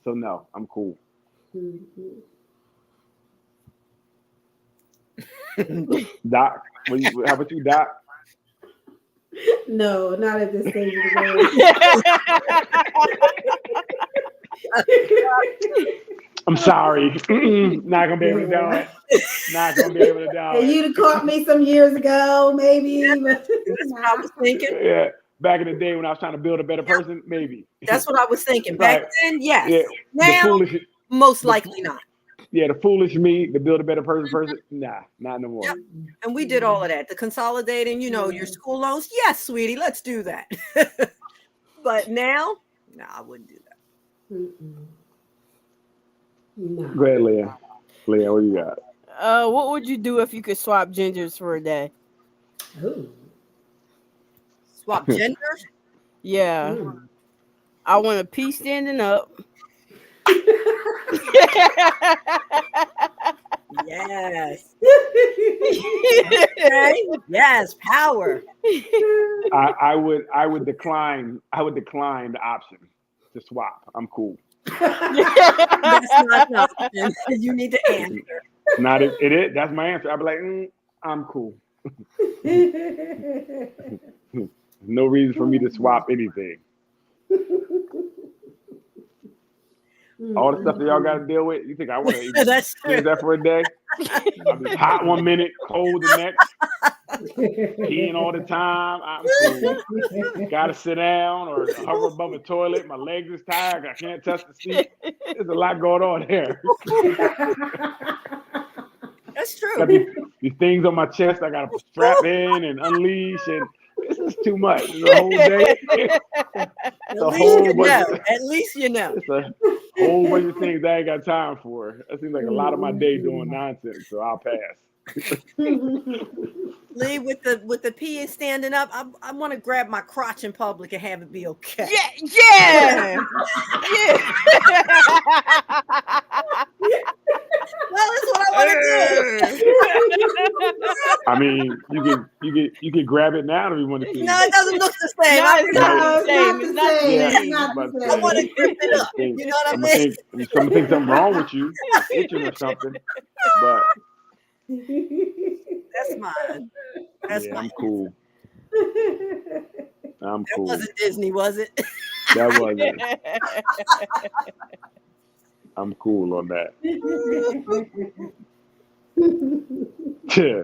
So no, I'm cool. Doc, how about you, Doc?
No, not at this stage of the game.
I'm sorry. Not gonna be able to do it. Not gonna be able to do
And
it.
you'd have caught me some years ago, maybe. But
That's what I was thinking.
Yeah. Back in the day when I was trying to build a better person, maybe.
That's what I was thinking. Back
Right.
then, yes.
Yeah.
Now,
The foolish,
most likely not.
yeah, the foolish me to build a better person. Nah, not no more.
Yep. And we did all of that. The consolidating, your school loans. Yes, sweetie, let's do that. But now, no, I wouldn't do that.
No.
Go ahead, Leah. Leah, what you got?
What would you do if you could swap genders for a day?
Ooh.
Swap genders.
Yeah.
Ooh.
I want to pee standing up.
Yes. Okay. Yes, power.
I would decline the option to swap. I'm cool.
That's not an option. You need to answer.
Not it is. That's my answer. I'd be like, I'm cool. No reason for me to swap anything. All the stuff that y'all got to deal with. You think I want to even
That's true.
use that for a day? I'll be hot 1 minute, cold the next, peeing all the time. I'm cool. Got to sit down or hover above a toilet. My legs is tired. I can't touch the seat. There's a lot going on there.
That's
Got
true.
these things on my chest I got to strap in and unleash, and this is too much. It's a whole day. It's a whole bunch.
At least you know.
It's a whole bunch of things I ain't got time for. That seems like a lot of my day doing nonsense, so I'll pass.
Lee, with the pee and standing up, I want to grab my crotch in public and have it be okay.
Yeah.
Well, that's what I want to do.
I mean, you can grab it now if you want to see.
No, it doesn't look the same.
No, it's not
No,
the same. It's not the
Yeah.
same.
Not the
But
I want to grip it up.
think-
You know what I
I'm
mean?
gonna think something wrong with you, itching or something. But
That's mine. That's
yeah,
mine.
I'm cool. I'm
That
cool.
wasn't Disney, was it?
That wasn't. I'm cool on that. Yeah.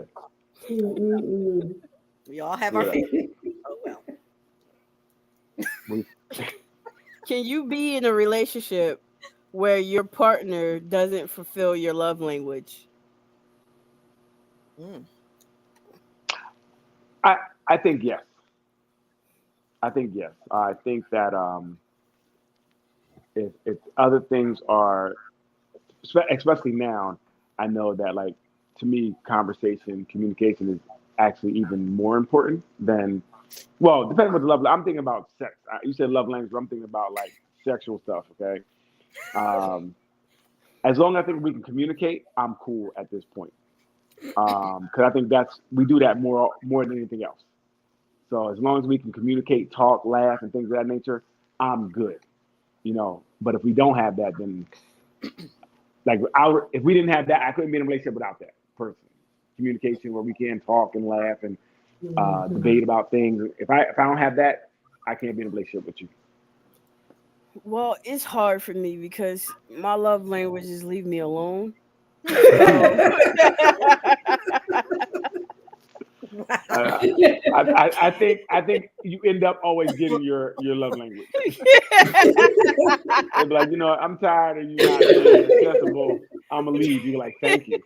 We all have our
Yeah.
favorites. Oh well.
Can you be in a relationship where your partner doesn't fulfill your love language?
I think yes. I think yes. I think that if other things are, especially now, I know that, like, to me, conversation, communication is actually even more important than, well, depending on the love. I'm thinking about sex. You said love language. I'm thinking about like sexual stuff. Okay. As long as I think we can communicate, I'm cool at this point. Because I think we do that more than anything else. So as long as we can communicate, talk, laugh, and things of that nature, I'm good. But if we don't have that, then like if we didn't have that, I couldn't be in a relationship without that person. Communication where we can talk and laugh and debate about things. If I don't have that, I can't be in a relationship with you.
Well, it's hard for me because my love language is leave me alone. So,
I think you end up always getting your love language. They'd be like, I'm tired of you not being accessible. I'm gonna leave. You're like, thank you.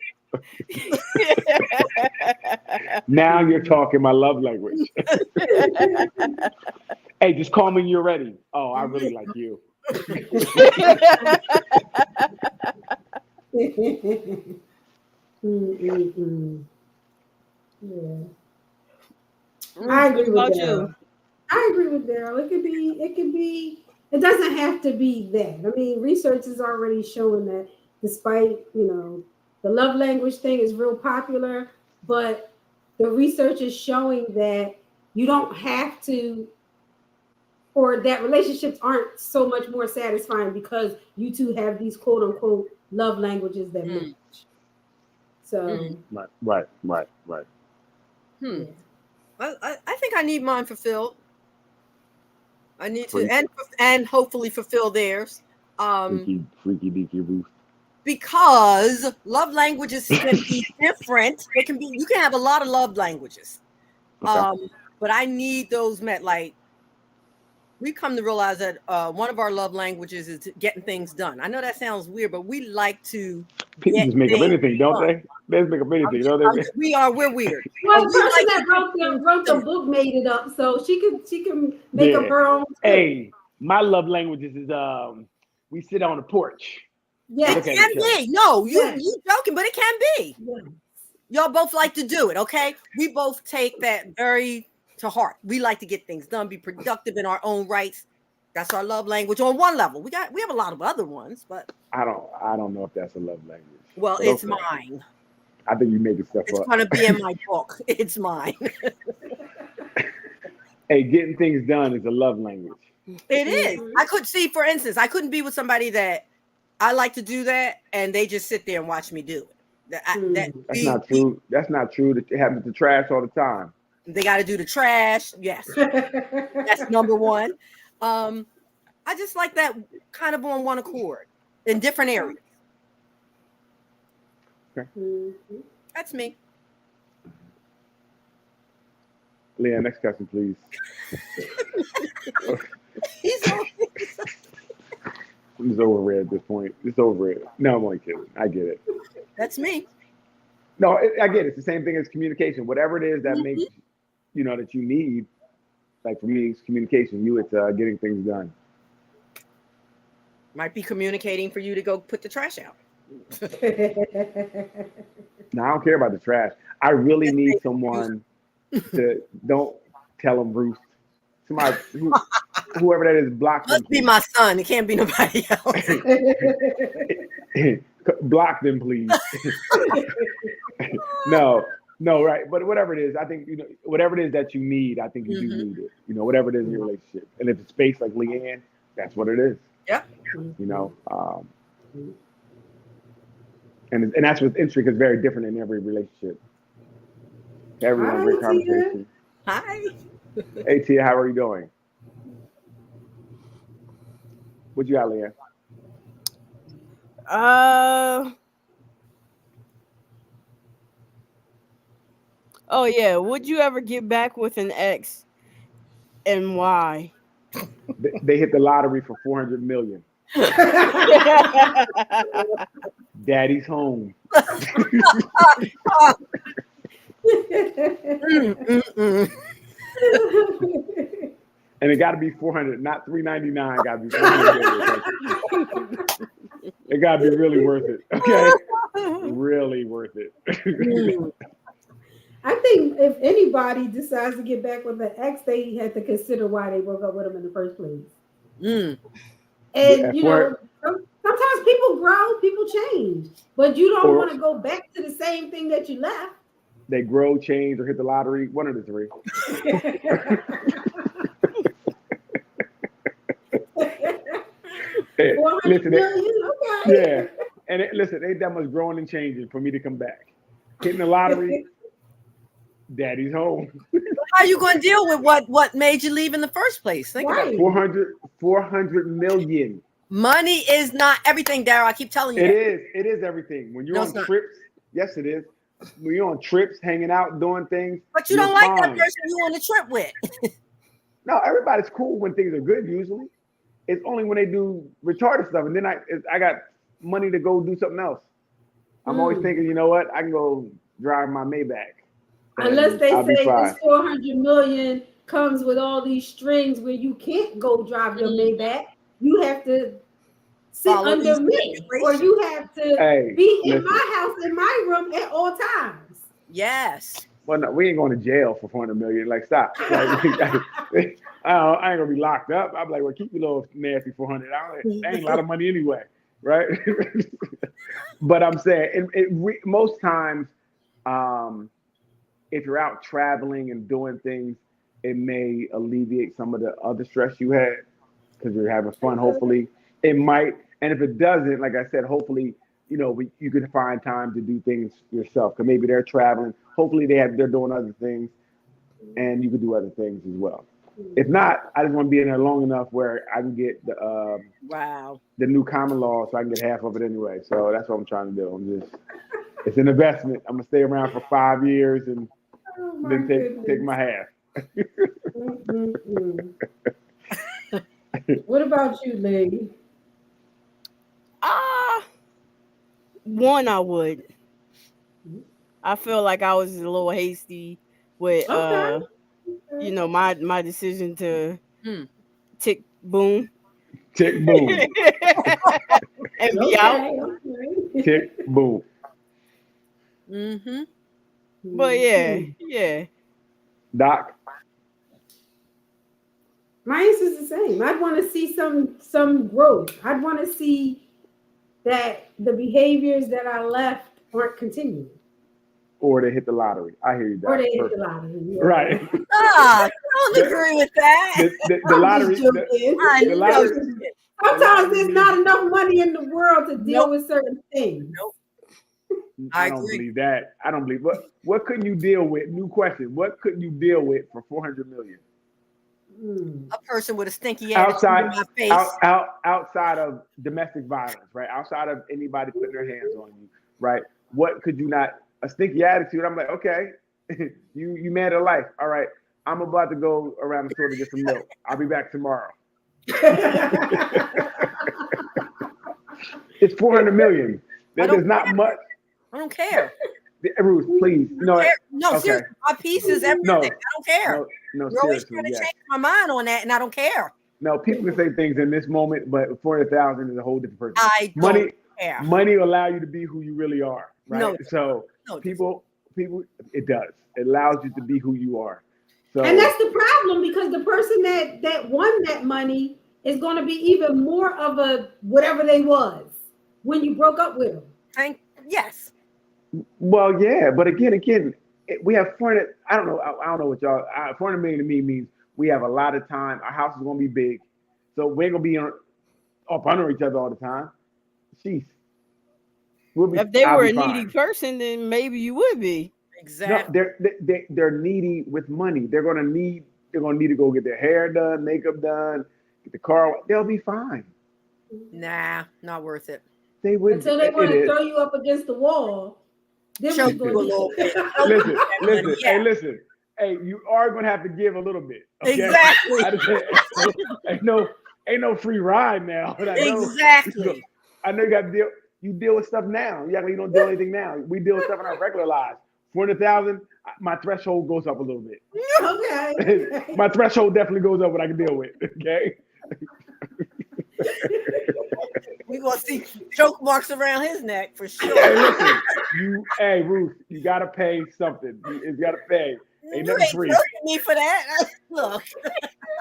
Now you're talking my love language. Hey, just call me when you're ready. Oh, I really like you.
Yeah. I agree with
What about
Daryl.
you?
I agree with Daryl. It could be, it doesn't have to be that. I mean, research is already showing that despite, the love language thing is real popular, but the research is showing that you don't have to, or that relationships aren't so much more satisfying because you two have these quote unquote love languages that match. So
Right.
yeah.
I think I need mine fulfilled. I need to and hopefully fulfill theirs.
Freaky deaky Ruth.
Because love languages can be different. You can have a lot of love languages.
Okay.
But I need those met. Like, we come to realize that one of our love languages is getting things done. I know that sounds weird, but we like to.
People just make up anything, don't they? They just make up anything, don't they?
We're weird.
Well, the person that wrote the book made it up, so she can make up her own.
Hey, my love languages is we sit on the porch.
Yeah,
it can be. No, you joking, but it can be. Yeah. Y'all both like to do it, okay? We both take that very to heart. We like to get things done, be productive in our own rights. That's our love language on one level. We have a lot of other ones, but
I don't know if that's a love language.
Well, but it's mine.
I think you making stuff
it's
up.
It's gonna be in my book. It's mine.
Hey, getting things done is a love language.
It is. I could see, for instance, I couldn't be with somebody that I like to do that and they just sit there and watch me do it.
That's not true. That's not true. That it happens to trash all the time.
They got to do the trash. Yes, that's number one. I just like that kind of on one accord in different areas.
Okay.
That's me.
Leah, next question, please. I'm just over it at this point. Just over it. No, I'm only kidding. I get it.
That's me.
No, I get it. It's the same thing as communication. Whatever it is that makes, that you need. Like for me, it's communication. It's getting things done.
Might be communicating for you to go put the trash out.
No, I don't care about the trash. I really need someone to don't tell them Ruth. Somebody, whoever that is, block them.
Must be my son. It can't be nobody else.
Block them, please. No, right. But whatever it is, I think, whatever it is that you need, I think you do need it. Whatever it is in your relationship. And if it's space like Leanne, that's what it is.
Yeah.
And that's what's interesting because it's very different in every relationship. Everyone, great conversation.
Hi.
Hey, Tia, how are you doing? What you got, Leanne?
Oh yeah. Would you ever get back with an ex, and why?
They hit the lottery for $400 million. Daddy's home. And it got to be 400, not 399. Got to be 400. It got to be really worth it. Okay, really worth it.
I think if anybody decides to get back with an ex, they have to consider why they broke up with him in the first place. And sometimes people grow, people change, but you don't want to go back to the same thing that you left.
They grow, change, or hit the lottery. One of the three. Hey, listen, yeah, and listen, ain't that much growing and changing for me to come back. Hitting the lottery, Daddy's home.
are you going to deal with what made you leave in the first place? Think about
Right.
it.
400 million.
Money is not everything, Daryl. I keep telling you
It
that.
is. It is everything. When you're
No,
on
it's not.
trips, yes, it is. When you're on trips, hanging out, doing things.
But you
you're
don't like that
fine.
person you on the trip with.
No, everybody's cool when things are good. Usually, it's only when they do retarded stuff, and then I got money to go do something else. I'm always thinking, you know what? I can go drive my Maybach.
Unless they
I'll be
say
fine.
this 400 million comes with all these strings where you can't go drive your Maybach. You have to sit
Follow
under
these
me, or
stipulations.
you have to
Hey,
be in
listen.
my house, in my room at all times.
Yes.
Well, no, we ain't going to jail for 400 million. Like, stop. Like, I ain't gonna be locked up. I'm like, well, keep your little nasty 400. That ain't a lot of money anyway, right? But I'm saying, most times, if you're out traveling and doing things, it may alleviate some of the other stress you had because you're having fun. Hopefully, it might. And if it doesn't, like I said, hopefully, you can find time to do things yourself. Because maybe they're traveling. Hopefully, they're doing other things, and you can do other things as well. If not, I just want to be in there long enough where I can get the new common law, so I can get half of it anyway. So that's what I'm trying to do. It's an investment. I'm gonna stay around for 5 years and then take my half.
What about you, lady?
One, I would. I feel like I was a little hasty with my decision to tick boom.
Tick boom.
And be out.
Okay.
Tick boom.
Mm-hmm.
But yeah.
Doc.
My answer is the same. I'd want to see some growth. I'd want to see that the behaviors that I left aren't continuing.
Or they hit the lottery. I hear you, Doc.
Or they hit the lottery. Yeah.
Right.
I don't agree with that.
The lottery. The lottery.
Sometimes there's not enough money in the world to deal with certain things.
Nope.
I don't believe that. I don't believe. What couldn't you deal with? New question. What couldn't you deal with for 400 million?
A person with a stinky attitude in my face.
Outside of domestic violence, right? Outside of anybody putting their hands on you, right? What could you not? A stinky attitude. I'm like, okay, you mad at life. All right, I'm about to go around the store to get some milk. I'll be back tomorrow. It's 400 million. There's not much.
I don't care.
Ruth, please.
No, seriously, my piece is everything. I don't care.
No,
You're always trying to change my mind on that, and I don't care.
No, people can say things in this moment, but 400,000 is a whole different person.
I don't care.
Money will allow you to be who you really are, right? People, it does. It allows you to be who you are. So,
and that's the problem, because the person that won that money is going to be even more of a whatever they was when you broke up with them.
Yes.
Well, yeah, but again, we have 400. I don't know what y'all. 400 million to me means we have a lot of time. Our house is gonna be big, so we ain't gonna be up under each other all the time. Jeez.
If they were a needy person, then maybe you would be.
Exactly.
No, they're needy with money. They're gonna need to go get their hair done, makeup done, get the car. They'll be fine.
Nah, not worth it.
They would
until they want to throw you up against the wall.
Choke you a little bit.
Listen. Yeah. Listen. Hey, you are gonna have to give a little bit. Okay?
Exactly.
ain't no free ride now.
Exactly.
I know you got to deal. You deal with stuff now. You don't deal with anything now. We deal with stuff in our regular lives. 400,000, my threshold goes up a little bit.
Okay.
My threshold definitely goes up what I can deal with. Okay.
We're gonna see choke marks around his neck for sure.
Hey, listen, Ruth, you gotta pay something. You gotta pay. Ain't nothing free.
You ain't me for that. Look.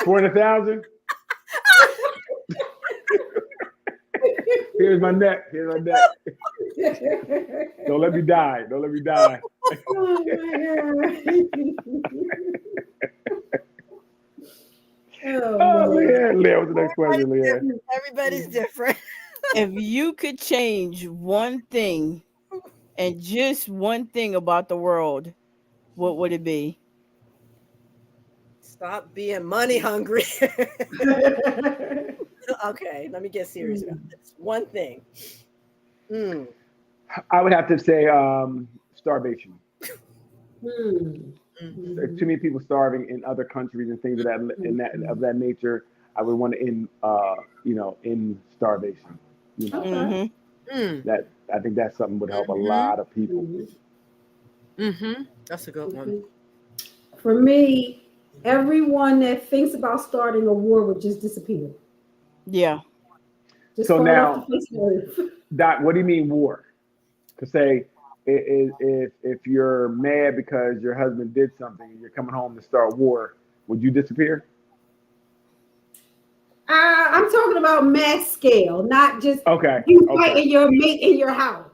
400,000. Here's my neck. Don't let me die.
Oh my God.
Leah, what's the next question, Leah?
Everybody's different.
If you could change one thing, and just one thing about the world, what would it be?
Stop being money hungry. Okay, let me get serious about this. One thing.
I would have to say starvation.
Mm.
There's too many people starving in other countries and things of that nature. I would want to end starvation. You know,
Okay.
that I think that's something would help a lot of people.
That's a good one.
For me, everyone that thinks about starting a war would just disappear.
Yeah.
Just
So
fall
now,
off the face of the earth.
Doc, what do you mean war? To say if you're mad because your husband did something and you're coming home to start war, would you disappear?
I'm talking about mass scale, not just
Okay.
you fighting your mate in your house.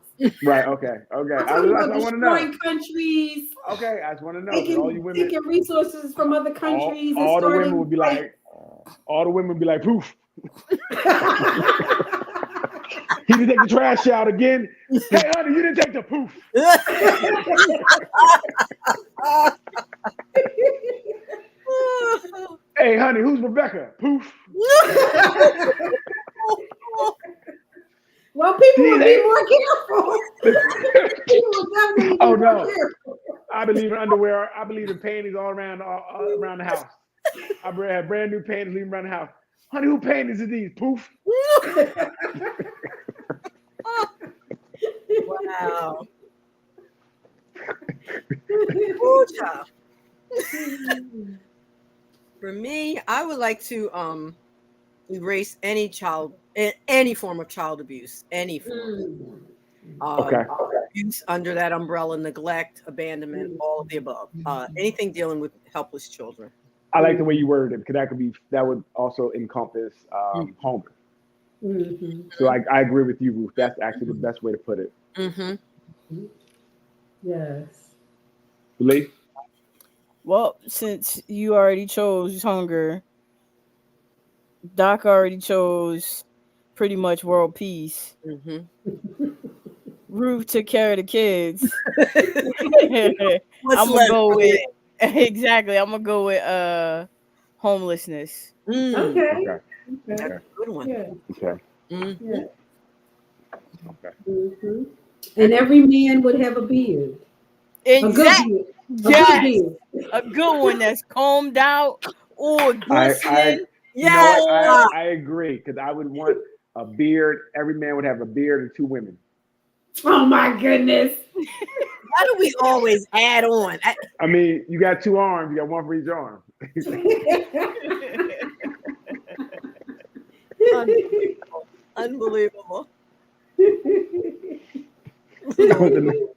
Right. Okay.
I'm
I
talking about
want to know.
destroying countries.
Okay, I just want to know. All you women,
taking resources from other countries.
all the
and
women would be like, poof. He didn't take the trash out again. Hey, honey, you didn't take the poof. Hey, honey, who's Rebecca? Poof.
Well, people would be more careful. People would definitely be more careful.
I believe in underwear. I believe in panties all around the house. I have brand new panties leaving around the house. Honey, who panties are these? Poof.
Wow. Ooh, child. For me, I would like to erase any form of child abuse, any form. Abuse under that umbrella, neglect, abandonment, all of the above. Anything dealing with helpless children.
I like the way you worded it because that would also encompass Homer. So I agree with you, Ruth. That's actually the best way to put it.
Yes.
Lee?
Well, since you already chose hunger, Doc already chose pretty much world peace. Ruth took care of the kids. I'm gonna go with exactly. I'm gonna go with homelessness.
Okay.
That's a good one.
Yeah.
Okay.
Yeah.
Okay.
And every man would have a beard.
Exactly.
Yes.
A good one that's combed out or glistening.
I agree because I would want a beard. Every man would have a beard and 2 women.
Oh my goodness.
Why do we always add on?
I mean, you got 2 arms. You got 1 for each arm.
Unbelievable.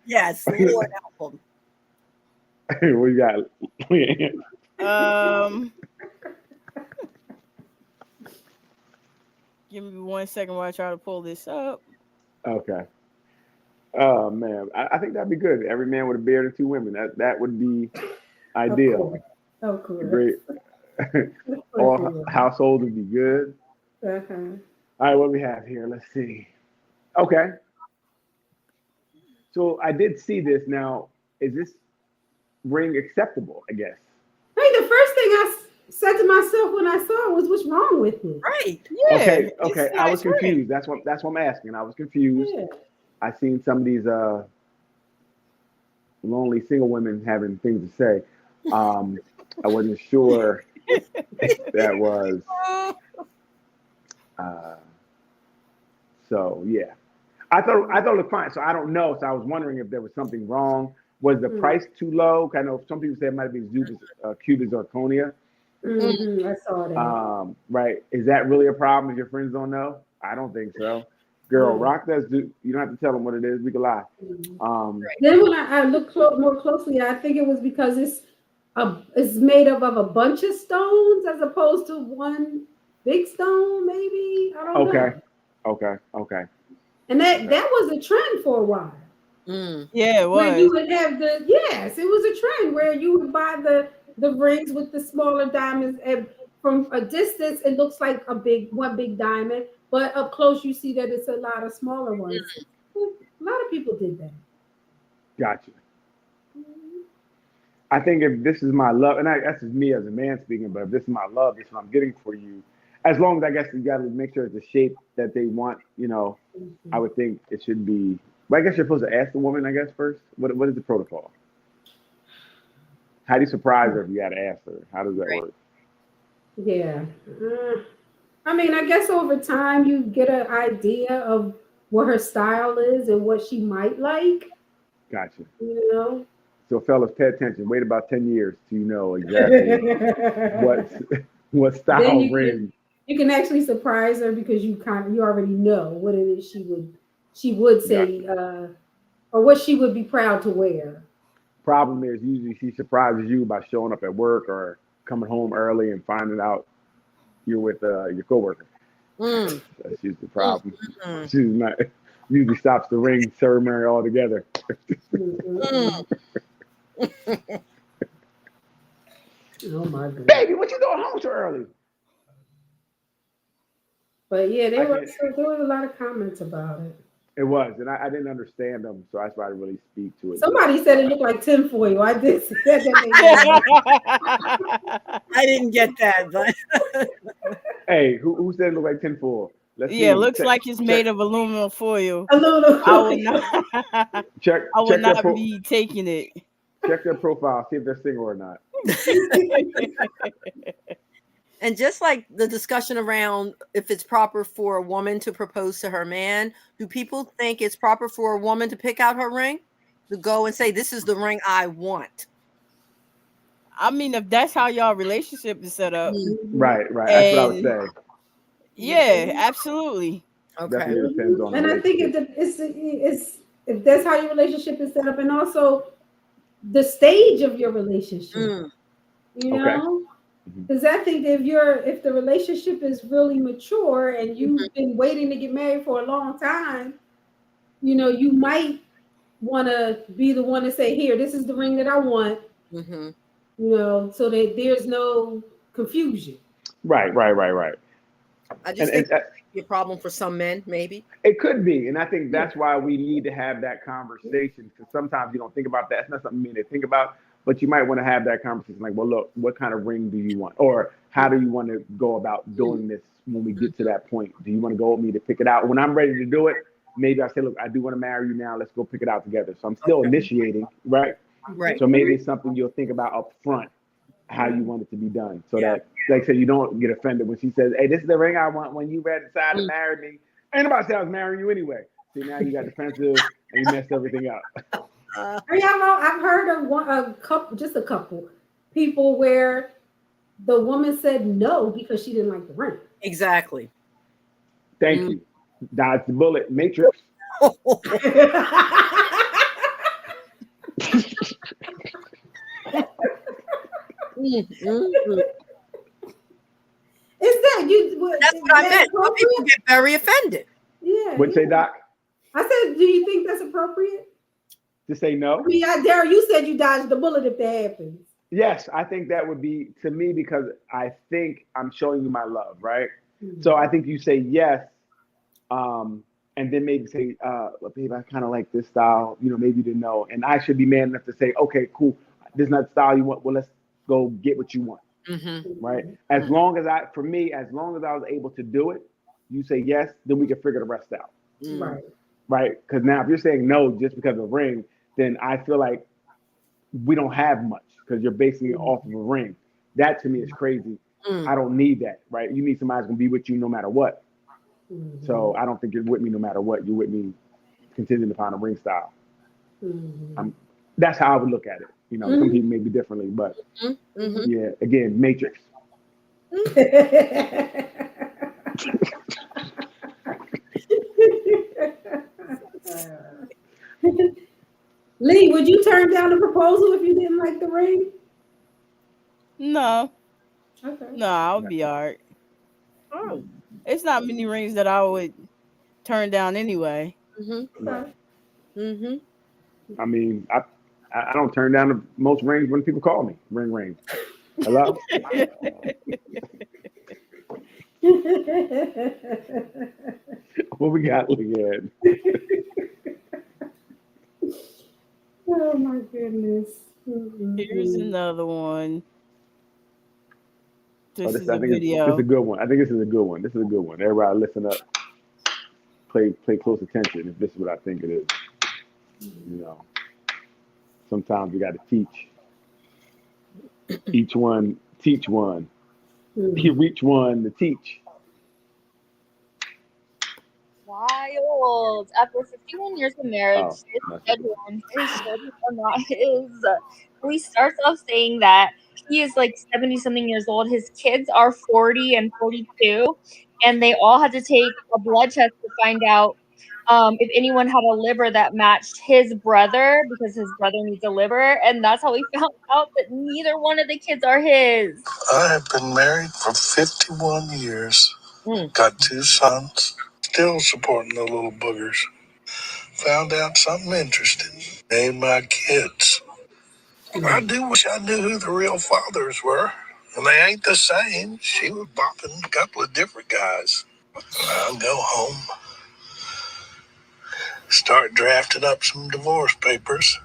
Yes, Lord help him.
What you got?
Give me 1 second while I try to pull this up.
Okay. Oh man, I think that'd be good. Every man with a beard and 2 women. That would be ideal.
Of course.
Great. All households would be good. All right, what do we have here? Let's see. Okay. So I did see this. Now, is this ring acceptable? I guess.
Hey, the first thing I said to myself when I saw it was, "What's wrong with it?"
Right.
Yeah. Okay. I was confused. That's what I'm asking. I was confused. Yeah. I seen some of these lonely single women having things to say. I wasn't sure if that was. So yeah, I thought it looked fine. So I don't know. So I was wondering if there was something wrong. Was the price too low? I know some people said it might have been cubic zirconia.
I saw that.
Right. Is that really a problem if your friends don't know? I don't think so. Girl, rock that. You don't have to tell them what it is. We can lie.
Then when I look more closely, I think it was because it's made up of a bunch of stones as opposed to one big stone. Maybe I don't know. Okay. And that was a trend for a while.
Yeah, it was.
Where you would have it was a trend where you would buy the rings with the smaller diamonds, and from a distance it looks like one big diamond, but up close you see that it's a lot of smaller ones. A lot of people did that.
Gotcha. I think if this is my love, and that's just me as a man speaking, but if this is my love, this is what I'm getting for you. As long as I guess you got to make sure it's the shape that they want, I would think it should be. But I guess you're supposed to ask the woman, I guess, first. What is the protocol? How do you surprise her if you got to ask her? How does that work?
Yeah. I mean, I guess over time you get an idea of what her style is and what she might like.
Gotcha.
You know.
So, fellas, pay attention. Wait about 10 years till you know exactly what style ring.
You can actually surprise her because you already know what it is she would say, or what she would be proud to wear.
Problem is usually she surprises you by showing up at work or coming home early and finding out you're with your coworker. That's usually the problem. She's not usually stops the ring ceremony altogether.
Oh my goodness.
Baby, what you doing home so early?
But yeah, there was a lot of comments about it.
It was, and I didn't understand them, so that's why I didn't really speak to it.
Somebody said it looked like tinfoil. I did say that.
I didn't get that, but
hey, who said it looked like tinfoil?
It looks like it's made of aluminum foil.
Aluminum foil.
I would not be taking it.
Check their profile, see if they're single or not.
And just like the discussion around if it's proper for a woman to propose to her man, do people think it's proper for a woman to pick out her ring? To go and say, this is the ring I want?
I mean, if that's how y'all relationship is set up.
Right. That's what I would say.
Yeah, absolutely.
Okay.
Definitely depends on
and I think it's if that's how your relationship is set up, and also the stage of your relationship. You know? Because I think if the relationship is really mature and you've been waiting to get married for a long time, you might want to be the one to say, here, this is the ring that I want, so that there's no confusion.
Right.
I just think that could be a problem for some men, maybe.
It could be. And I think that's why we need to have that conversation, because sometimes you don't think about that. It's not something you need to think about. But you might want to have that conversation like, well, look, what kind of ring do you want? Or how do you want to go about doing this when we get to that point? Do you want to go with me to pick it out? When I'm ready to do it, maybe I say, look, I do want to marry you now. Let's go pick it out together. So I'm still initiating, right?
Right.
So maybe it's something you'll think about up front, how you want it to be done. So that, like I said, you don't get offended when she says, hey, this is the ring I want when you decide to marry me. Ain't nobody say I was marrying you anyway. See, now you got defensive and you messed everything up.
I've heard of a couple people where the woman said no because she didn't like the ring.
Exactly.
Thank you. Dodge the bullet. Matrix.
Is that you?
That's what I meant. Some people get very offended.
Yeah.
What'd you say, Doc?
I said, do you think that's appropriate?
To say no?
I mean, Daryl, you said you dodged the bullet if that happens.
Yes, I think that would be to me because I think I'm showing you my love, right? So I think you say yes, and then maybe say, babe, I kind of like this style. Maybe you didn't know, and I should be man enough to say, okay, cool. This is not the style you want. Well, let's go get what you want, right? As long as I was able to do it, you say yes, then we can figure the rest out, right? Because now if you're saying no just because of a ring, then I feel like we don't have much because you're basing it off of a ring. That to me is crazy. I don't need that, right? You need somebody who's gonna be with you no matter what. So I don't think you're with me no matter what. You're with me contingent upon a ring style. That's how I would look at it. Some people may be differently, but yeah, again, Matrix.
Lee, would you turn down the proposal if you didn't like the ring?
No.
Okay.
No, I'll be all right. Oh. It's not many rings that I would turn down anyway.
I mean, I don't turn down the most rings when people call me. Ring. Hello? What we got again?
Oh my goodness.
Here's another one. This is
I
a
think this
video.
is a good one. I think this is a good one. This is a good one. Everybody listen up. Play close attention if this is what I think it is. You know, sometimes we got to teach. Each one, teach one. You reach one to teach.
Wild. After 51 years of marriage, his bedroom, his children are not his. He starts off saying that he is like 70 something years old. His kids are 40 and 42, and they all had to take a blood test to find out if anyone had a liver that matched his brother, because his brother needs a liver, and that's how he found out that neither one of the kids are his.
I have been married for 51 years. Got 2 sons. Still supporting the little boogers. Found out something interesting. Named my kids. I do wish I knew who the real fathers were. And they ain't the same. She was bopping a couple of different guys. I'll go home. Start drafting up some divorce papers.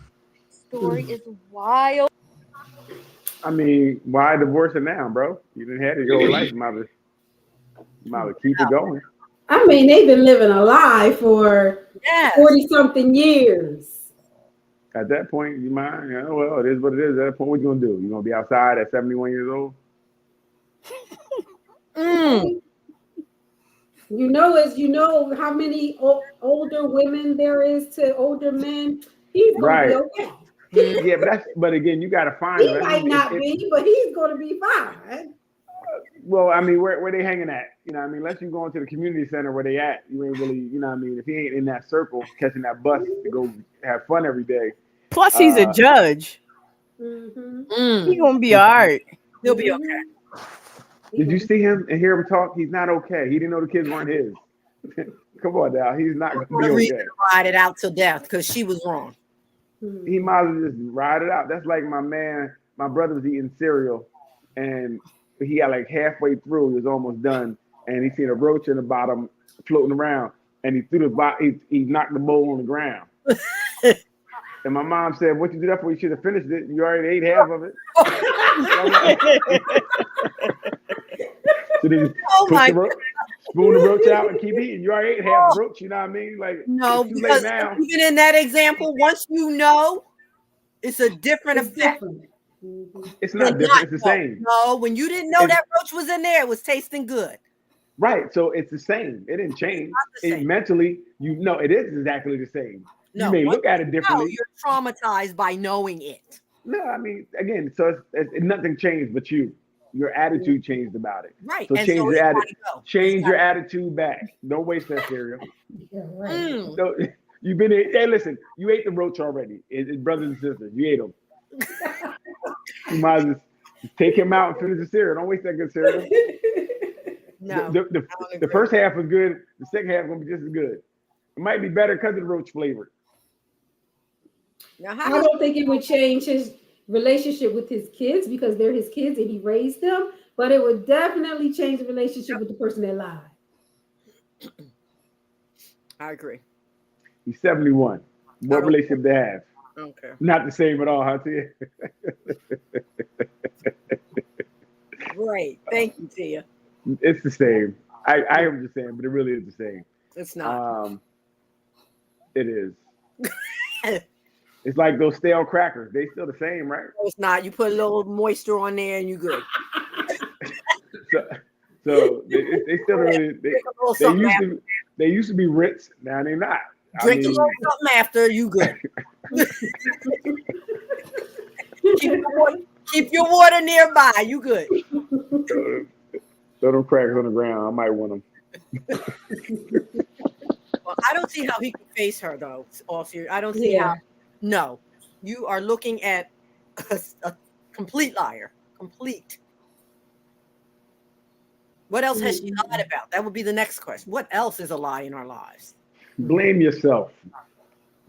Story is wild.
I mean, why divorce it now, bro? You didn't have it your whole life. You might as keep it going.
I mean, they've been living a lie for 40-something years.
At that point, you mind? You know, well, it is what it is. At that point, what you gonna do? You gonna be outside at 71 years old?
You know how many older women there is to older men. He's gonna be okay.
Yeah, but again, you gotta find.
He might not be, but he's gonna be fine.
Well, I mean, where they hanging at? You know, I mean, unless you go into the community center where they at, you ain't really, you know, what I mean, if he ain't in that circle catching that bus to go have fun every day.
Plus, he's a judge. He's gonna be all right.
He'll be okay.
Did you see him and hear him talk? He's not okay. He didn't know the kids weren't his. Come on now, he's not gonna be okay.
Ride it out till death because she was wrong.
He might as well just ride it out. That's like my brother was eating cereal, and he got like halfway through, he was almost done, and he seen a roach in the bottom floating around, and he threw he knocked the bowl on the ground. And my mom said, "What you do that for? You should have finished it. You already ate half of it." So then spoon the roach out and keep eating. You already ate half the roach. You know what I mean? Like,
no, because even in that example, once you know, it's a different effect.
It's not different. It's the same.
No, when you didn't know that roach was in there, it was tasting good.
Right. So it's the same. It didn't change. Mentally, you know, it is exactly the same.
No,
you may look at it differently.
No, you're traumatized by knowing it.
No, I mean, again, so nothing changed but you. Your attitude changed about it.
Right.
So change your attitude back. Don't waste that cereal. So you've been here. Hey, listen, you ate the roach already. It's brothers and sisters. You ate them. You might as well take him out and finish the cereal. Don't waste that good cereal.
No.
The first half was good. The second half is gonna be just as good. It might be better because of the roach flavor.
Now, I don't think it would change his relationship with his kids because they're his kids and he raised them, but it would definitely change the relationship with the person that lied.
I agree.
He's 71. What relationship they have?
Okay.
Not the same at all, huh, Tia?
Great. Thank you, Tia.
It's the same. I am just saying, but it really is the same.
It's not.
It is. It's like those stale crackers. They still the same, right?
No, it's not. You put a little moisture on there and you're good.
so they still really they used to be Ritz. Now they're not.
Drink a little something after, you good. keep your water nearby. You good.
Throw them crackers on the ground. I might want them.
Well, I don't see how he can face her though. All serious. I don't see how. No, you are looking at a complete liar. Complete. What else has she lied about? That would be the next question. What else is a lie in our lives?
Blame yourself.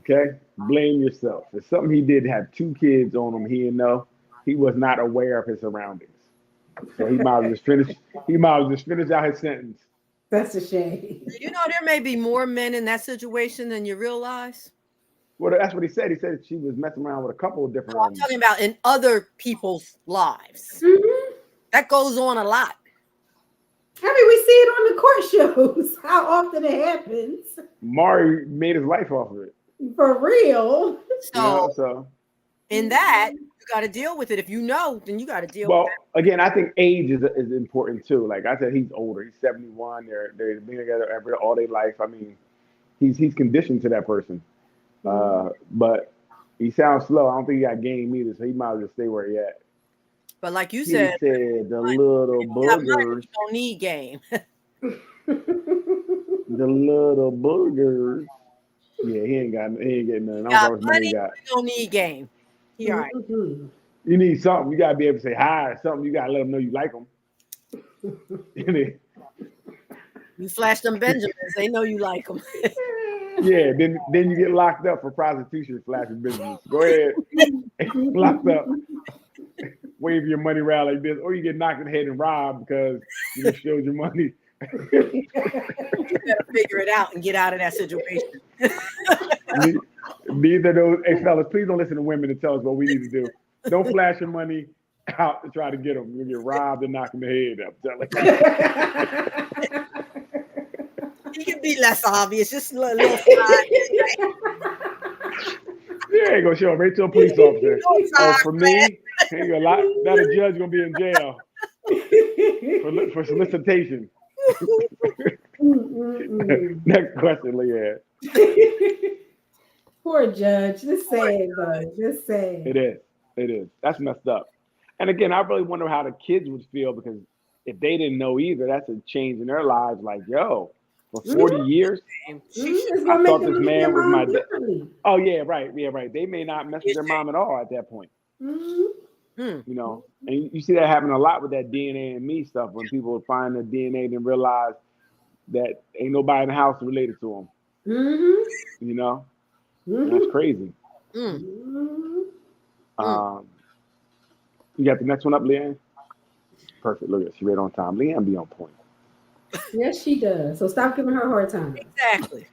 Okay? Blame yourself. If something he did have 2 kids on him, he didn't know. He was not aware of his surroundings. So he might have just finished out his sentence.
That's a shame.
You know, there may be more men in that situation than you realize.
Well, that's what he said. He said she was messing around with a couple of different.
I'm talking about in other people's lives.
Mm-hmm.
That goes on a lot.
I mean, we see it on the court shows. How often it happens.
Maury made his life off of it.
For real.
So
in that, you got to deal with it. If you know, then you got to deal
well,
with it.
again, I think age is important too. Like I said, he's older. He's 71. They're being together all their life. I mean, he's conditioned to that person. But he sounds slow. I don't think he got game either, so he might as well stay where he at.
But like you
He
said,
the little boogers
don't need game.
the little boogers. Yeah, he ain't getting nothing. I don't know how much money he got.
Don't need game. He all right.
Mm-hmm.
You need something. You gotta be able to say hi or something. You gotta let them know you like them.
You flash them Benjamins, they know you like them.
Yeah, then you get locked up for prostitution, flashing business. Go ahead, locked up. Wave your money around like this, or you get knocked in the head and robbed because you just showed your money.
You better figure it out and get out of that situation.
Neither of those, hey fellas, please don't listen to women to tell us what we need to do. Don't flash your money out to try to get them. You'll get robbed and knocked in the head up.
You can be less obvious, just a little
You ain't gonna show up right to a police officer. Oh, for me, ain't a lot. Now the judge gonna be in jail for solicitation. Next question, Leanne.
Poor judge. Just sad, though. Just sad.
It is. That's messed up. And again, I really wonder how the kids would feel, because if they didn't know either, that's a change in their lives. Like, yo, for 40 years, I thought this man was my dad. Oh, yeah, right. Yeah, right. They may not mess with their mom at all at that point. You know, and you see that happen a lot with that DNA and me stuff, when people find their DNA and realize that ain't nobody in the house related to them. You know, that's crazy. You got the next one up, Leanne? Perfect. Look at it. She read on time. Leanne be on point.
Yes, she does. So stop giving her a hard time.
Exactly.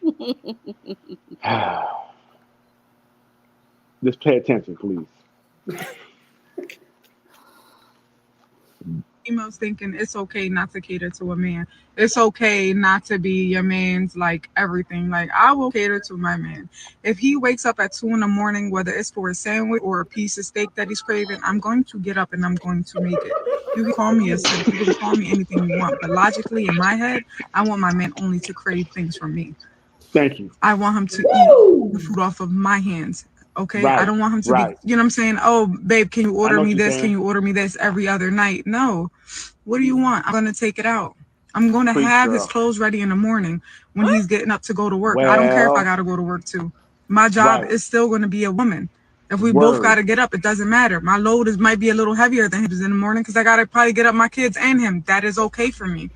Just pay attention, please.
Females thinking it's okay not to cater to a man. It's okay not to be your man's like everything. Like, I will cater to my man. If he wakes up at 2 a.m, whether it's for a sandwich or a piece of steak that he's craving, I'm going to get up and I'm going to make it. You can call me a simp, you can call me anything you want, but logically in my head, I want my man only to crave things from me.
Thank you.
I want him to eat the food off of my hands. Okay,
right.
I don't want him to be, you know what I'm saying? Oh, babe, can you order me this? Can you order me this every other night? No. What do you want? I'm going to take it out. I'm going to have his clothes ready in the morning when he's getting up to go to work. I don't care if I got to go to work too. My job is still going to be a woman. If we both got to get up, it doesn't matter. My load might be a little heavier than his in the morning because I got to probably get up my kids and him. That is okay for me.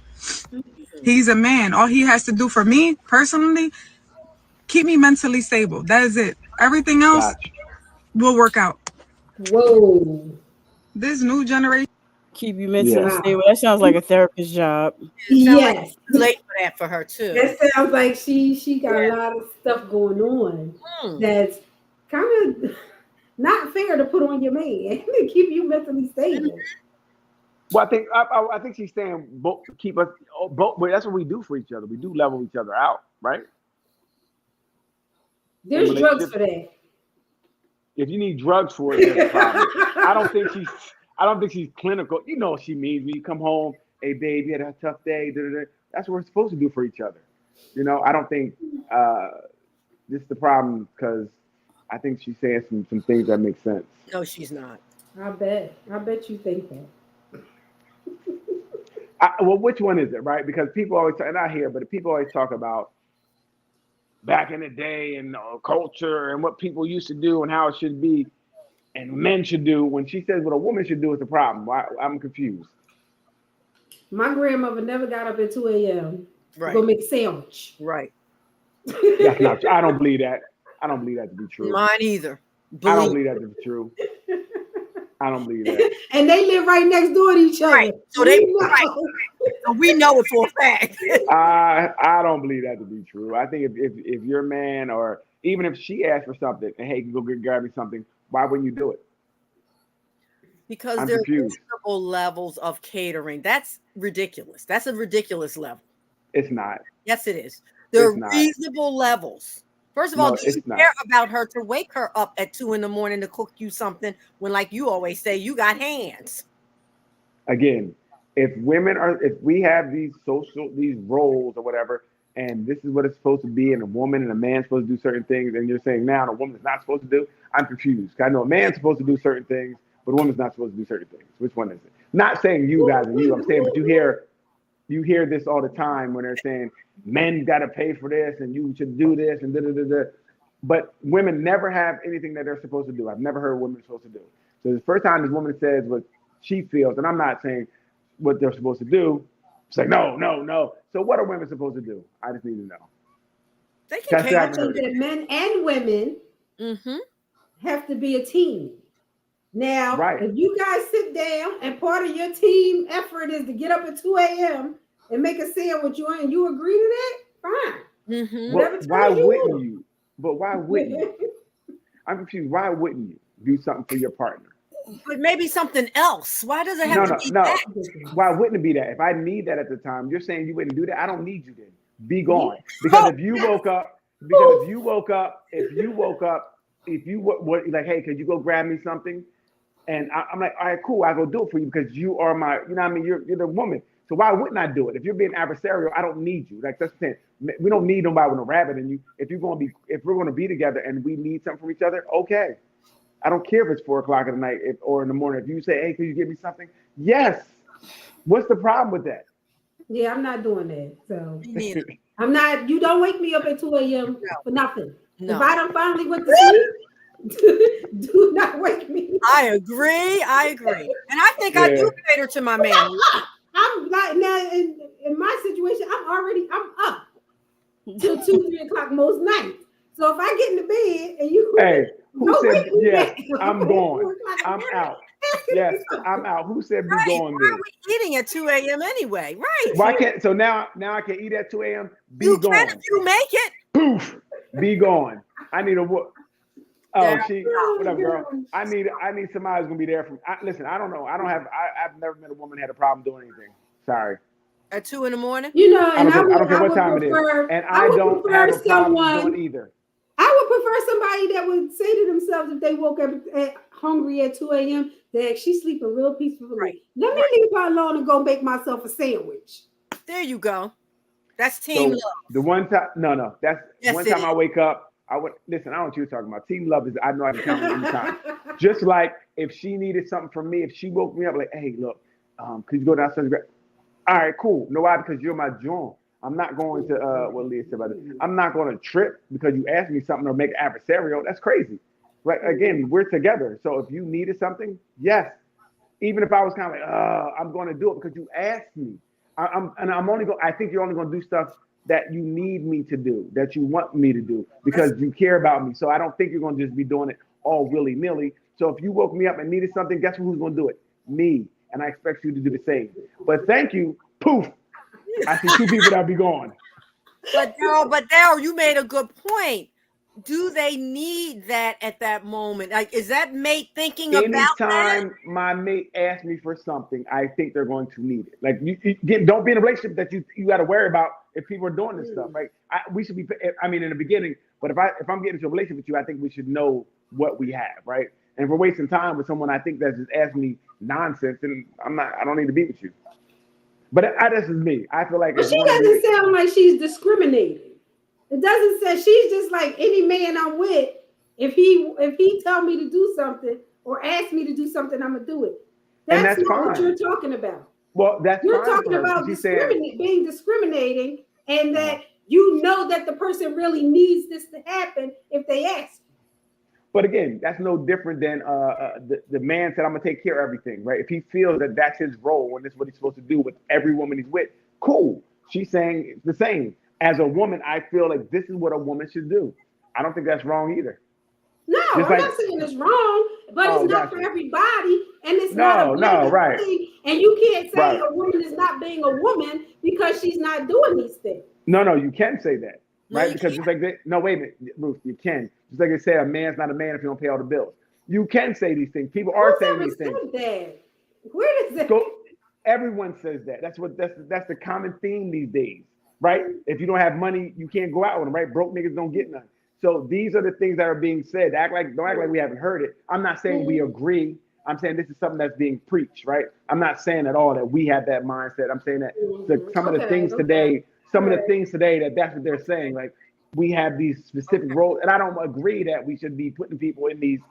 He's a man. All he has to do for me personally, keep me mentally stable. That is it. Everything else will work out.
Whoa.
This new generation.
Keep you mentally stable. That sounds like a therapist's job.
Yes.
Like late for that for her too.
That sounds like she got a lot of stuff going on that's kind of not fair to put on your man to keep you mentally stable.
Well, I think she's saying both keep us both. But that's what we do for each other. We do level each other out, right?
There's drugs for that.
If you need drugs for it, that's a problem. I don't think she's clinical. You know what she means when you come home. Hey, babe, you had a tough day. That's what we're supposed to do for each other. You know, I don't think this is the problem, because I think she's saying some things that make sense.
No, she's not.
I bet you think that.
Well, which one is it, right? Because people always, and I hear, but people always talk about back in the day and culture and what people used to do and how it should be and men should do. When she says what a woman should do is the problem, I'm confused.
My grandmother never got up at 2 a.m.
Right.
to go make sandwich.
Right.
That's not true. I don't believe that. I don't believe that to be true.
Mine either.
I don't believe that to be true. I don't believe that.
And they live right next door to each other.
Right. So we know it for a fact.
I don't believe that to be true. I think if your man, or even if she asked for something and hey, go grab me something, why wouldn't you do it?
Because
I'm
there are
confused.
reasonable levels of catering. That's ridiculous. That's a ridiculous level.
It's not.
Yes, it is. There
It's
are
not.
reasonable levels. First of all, do you care about her to wake her up at 2 a.m. to cook you something when, like you always say, you got hands?
Again, if we have these roles or whatever, and this is what it's supposed to be, and a woman and a man's supposed to do certain things, and you're saying now a woman is not supposed to do, I'm confused. I know a man's supposed to do certain things, but a woman's not supposed to do certain things. Which one is it? Not saying you guys and you, I'm saying, but you hear this all the time when they're saying men got to pay for this and you should do this and da. But women never have anything that they're supposed to do. I've never heard women supposed to do. So the first time this woman says what she feels, and I'm not saying what they're supposed to do, it's like no. So what are women supposed to do? I just need to know.
They can
I think that men and women have to be a team. Now, if you guys sit down and part of your team effort is to get up at 2 a.m. and make a sandwich, and you agree to that, fine.
Well, why wouldn't you? But why wouldn't you? I'm confused. Why wouldn't you do something for your partner?
But maybe something else. Why does it have to be that?
Why wouldn't it be that? If I need that at the time, you're saying you wouldn't do that. I don't need you then. Be gone. Because if you woke up, like, hey, could you go grab me something? And I'm like, all right, cool. I go do it for you because you are my, you know what I mean? You're the woman. So why wouldn't I do it? If you're being adversarial, I don't need you. Like that's the thing. We don't need nobody with a rabbit in you. If we're going to be together and we need something from each other, okay. I don't care if it's 4 o'clock in the night or in the morning. If you say, hey, can you give me something? Yes. What's the problem with that?
Yeah, I'm not doing that. So I'm not. You don't wake me up at 2 a.m. for nothing. No. If I don't finally went to sleep, do not wake me.
I agree. And I think I do cater to my man.
I'm like now in my situation, I'm up till 2-3 o'clock most nights. So if I get in the bed and you
who said yes, I'm going. I'm out. Yes, I'm out. Who said be going there?
Why are we eating at 2 a.m. anyway? Right.
Why can't so now I can eat at 2 a.m.
You can if you make it.
Poof. Be gone. I need a what? Oh, what up, girl? I need somebody who's gonna be there listen, I don't know. I've never met a woman who had a problem doing anything. Sorry.
At 2 a.m.
You know, and
I don't care what time it is. And I don't have a problem doing either.
I would prefer somebody that would say to themselves if they woke up hungry at 2 a.m. that she's sleeping real peacefully. Right. Let me leave her alone and go make myself a sandwich.
There you go. That's team love.
The one time, no, that's one time I wake up. I would listen. I don't know what you're talking about. Team love is I know I can count on any time. Just like if she needed something from me, if she woke me up like, hey, look, could you go downstairs? All right, cool. No, why? Because you're my joint. I'm not going to what Leah said about it. I'm not going to trip because you asked me something or make it adversarial. That's crazy. Right? Again, we're together. So if you needed something, yes. Even if I was kind of like, I'm going to do it because you asked me. I think you're only going to do stuff that you need me to do, that you want me to do because you care about me. So I don't think you're going to just be doing it all willy-nilly. So if you woke me up and needed something, guess who's going to do it? Me. And I expect you to do the same. But thank you. Poof. I see 2 people that'll be gone.
But Daryl, you made a good point. Do they need that at that moment? Like, is that mate thinking about that?
Anytime my mate asks me for something, I think they're going to need it. Like, don't be in a relationship that you got to worry about if people are doing this stuff. Like, we should be. I mean, in the beginning. But if I'm getting into a relationship with you, I think we should know what we have, right? And if we're wasting time with someone I think that's just asking me nonsense, then I don't need to be with you. But this is me. I feel like
she doesn't sound like she's discriminating. It doesn't say she's just like any man I'm with. If he tell me to do something or ask me to do something, I'm gonna do it. That's not fine. What you're talking about.
Well, you're
talking about being discriminating, and that you know that the person really needs this to happen if they ask.
But again, that's no different than the man said, I'm going to take care of everything, right? If he feels that that's his role and this is what he's supposed to do with every woman he's with, cool. She's saying it's the same. As a woman, I feel like this is what a woman should do. I don't think that's wrong either.
No, I'm not saying it's wrong, but it's not for everybody. And it's not a
right.
thing. And you can't say a woman is not being a woman because she's not doing these things.
No, you can say that. right? Because just like no, wait a minute, Ruth, you can. Just like they say, a man's not a man if you don't pay all the bills. You can say these things. People are saying these things.
That? Where does that?
Everyone says that. That's the common theme these days, right? If you don't have money, you can't go out with them, right? Broke niggas don't get none. So these are the things that are being said. Don't act like we haven't heard it. I'm not saying we agree. I'm saying this is something that's being preached, right? I'm not saying at all that we have that mindset. I'm saying that some of the things today, that's what they're saying. Like, we have these specific roles, and I don't agree that we should be putting people in these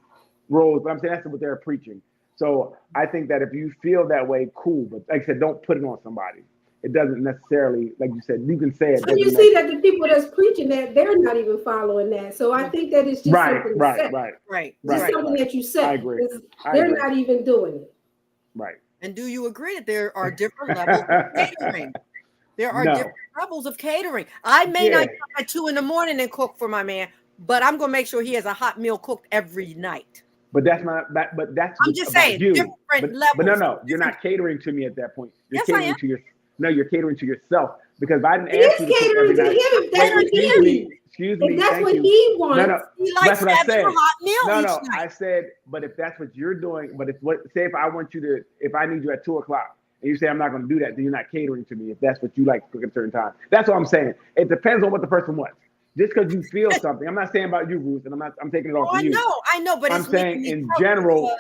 roles, but I'm saying that's what they're preaching. So I think that if you feel that way, cool. But like I said, don't put it on somebody. It doesn't necessarily, like you said, you can say it.
So you see that the people that's preaching that, they're not even following that. So I think that it's just something that you said.
I
agree.
They're not even doing it.
Right.
And do you agree that there are different levels of catering? There are different levels of catering. I may not come at 2 a.m. and cook for my man, but I'm gonna make sure he has a hot meal cooked every night.
But that's not that. But that's
I'm just saying different levels.
But no, you're not catering to me at that point. You're catering to you're catering to yourself, because I didn't ask you to cook every night. Excuse me.
That's what he wants.
No,
he likes
that's what I said.
A hot meal each night.
I said, but if that's what you're doing, if I want you to, if I need you at 2 o'clock and you say I'm not going to do that, then you're not catering to me. If that's what you like to cook at a certain time, that's what I'm saying. It depends on what the person wants. Just because you feel something, I'm not saying about you, Ruth, and I'm taking it off of you.
I know, but
I'm saying in general.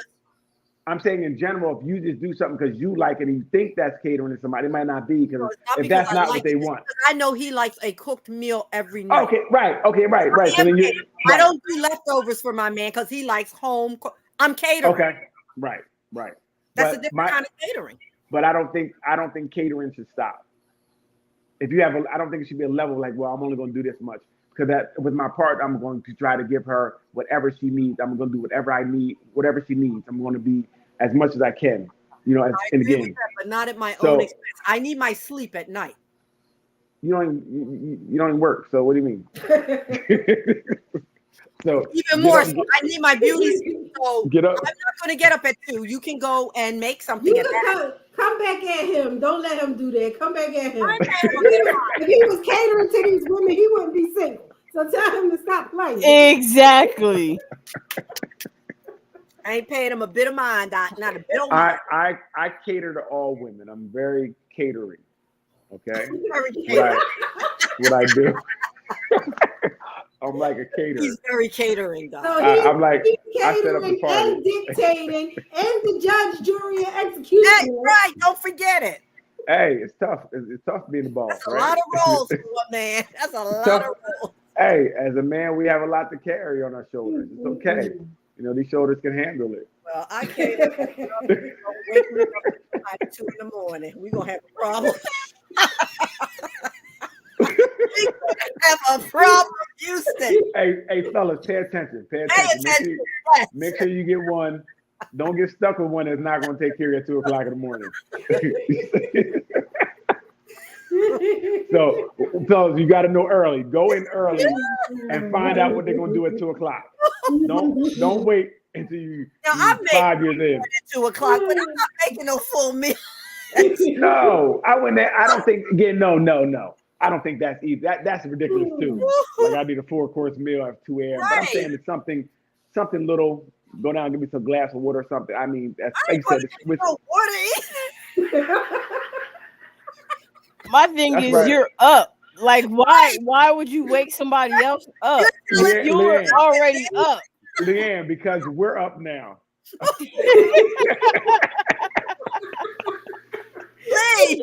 I'm saying in general, if you just do something because you like it and you think that's catering to somebody, it might not be, because if that's not what they want.
I know he likes a cooked meal every night.
Okay, right. So then
I don't do leftovers for my man because he likes home. I'm catering.
Okay, right.
That's a different kind of catering.
But I don't think catering should stop. If you have, I don't think it should be a level like, well, I'm only going to do this much. Because that with my part, I'm going to try to give her whatever she needs. I'm going to do whatever I need, whatever she needs. I'm going to be as much as I can, in the game.
But not at my own expense. I need my sleep at night.
You don't even work. So what do you mean? So
even more. I need my beauty sleep. So
get up.
I'm not going to get up at 2. You can go and make something.
Come back at him. Don't let him do that. Come back at him. If he was catering to these women, he wouldn't be single. So tell him to stop playing.
Exactly.
I ain't paying him a bit of mine, not a bit of mine.
I cater to all women. I'm very catering. Okay. What I do. I'm like a caterer.
He's very catering, though.
So
I'm like,
he's
I set up the party
and dictating and the judge, jury, and executioner.
That's right. Don't forget it.
Hey, it's tough. It's tough being the boss.
That's a lot of roles for a man. That's a lot of roles.
Hey, as a man, we have a lot to carry on our shoulders. It's okay. These shoulders can handle it.
Well, I can't wake me up at 2 a.m. We're going to have a problem. We're going to have a problem, Houston.
Hey, fellas, pay attention. Make sure you get one. Don't get stuck with one that's not going to take care of you at 2 o'clock in the morning. So, fellas, you got to know early. Go in early and find out what they're going to do at 2 o'clock. Don't wait until you 5 years in.
At 2 o'clock, but I'm not making no full meal.
No, I wouldn't. I don't think. Again, no. I don't think that's easy. That's ridiculous too. Like, I need a 4-course meal at 2 a.m. Right. But I'm saying it's something little. Go down and give me some glass of water or something. I mean, that's like you said.
No water.
My thing is, right. You're up. Like, why would you wake somebody else up? You were already up.
Leanne, because we're up now.
Hey,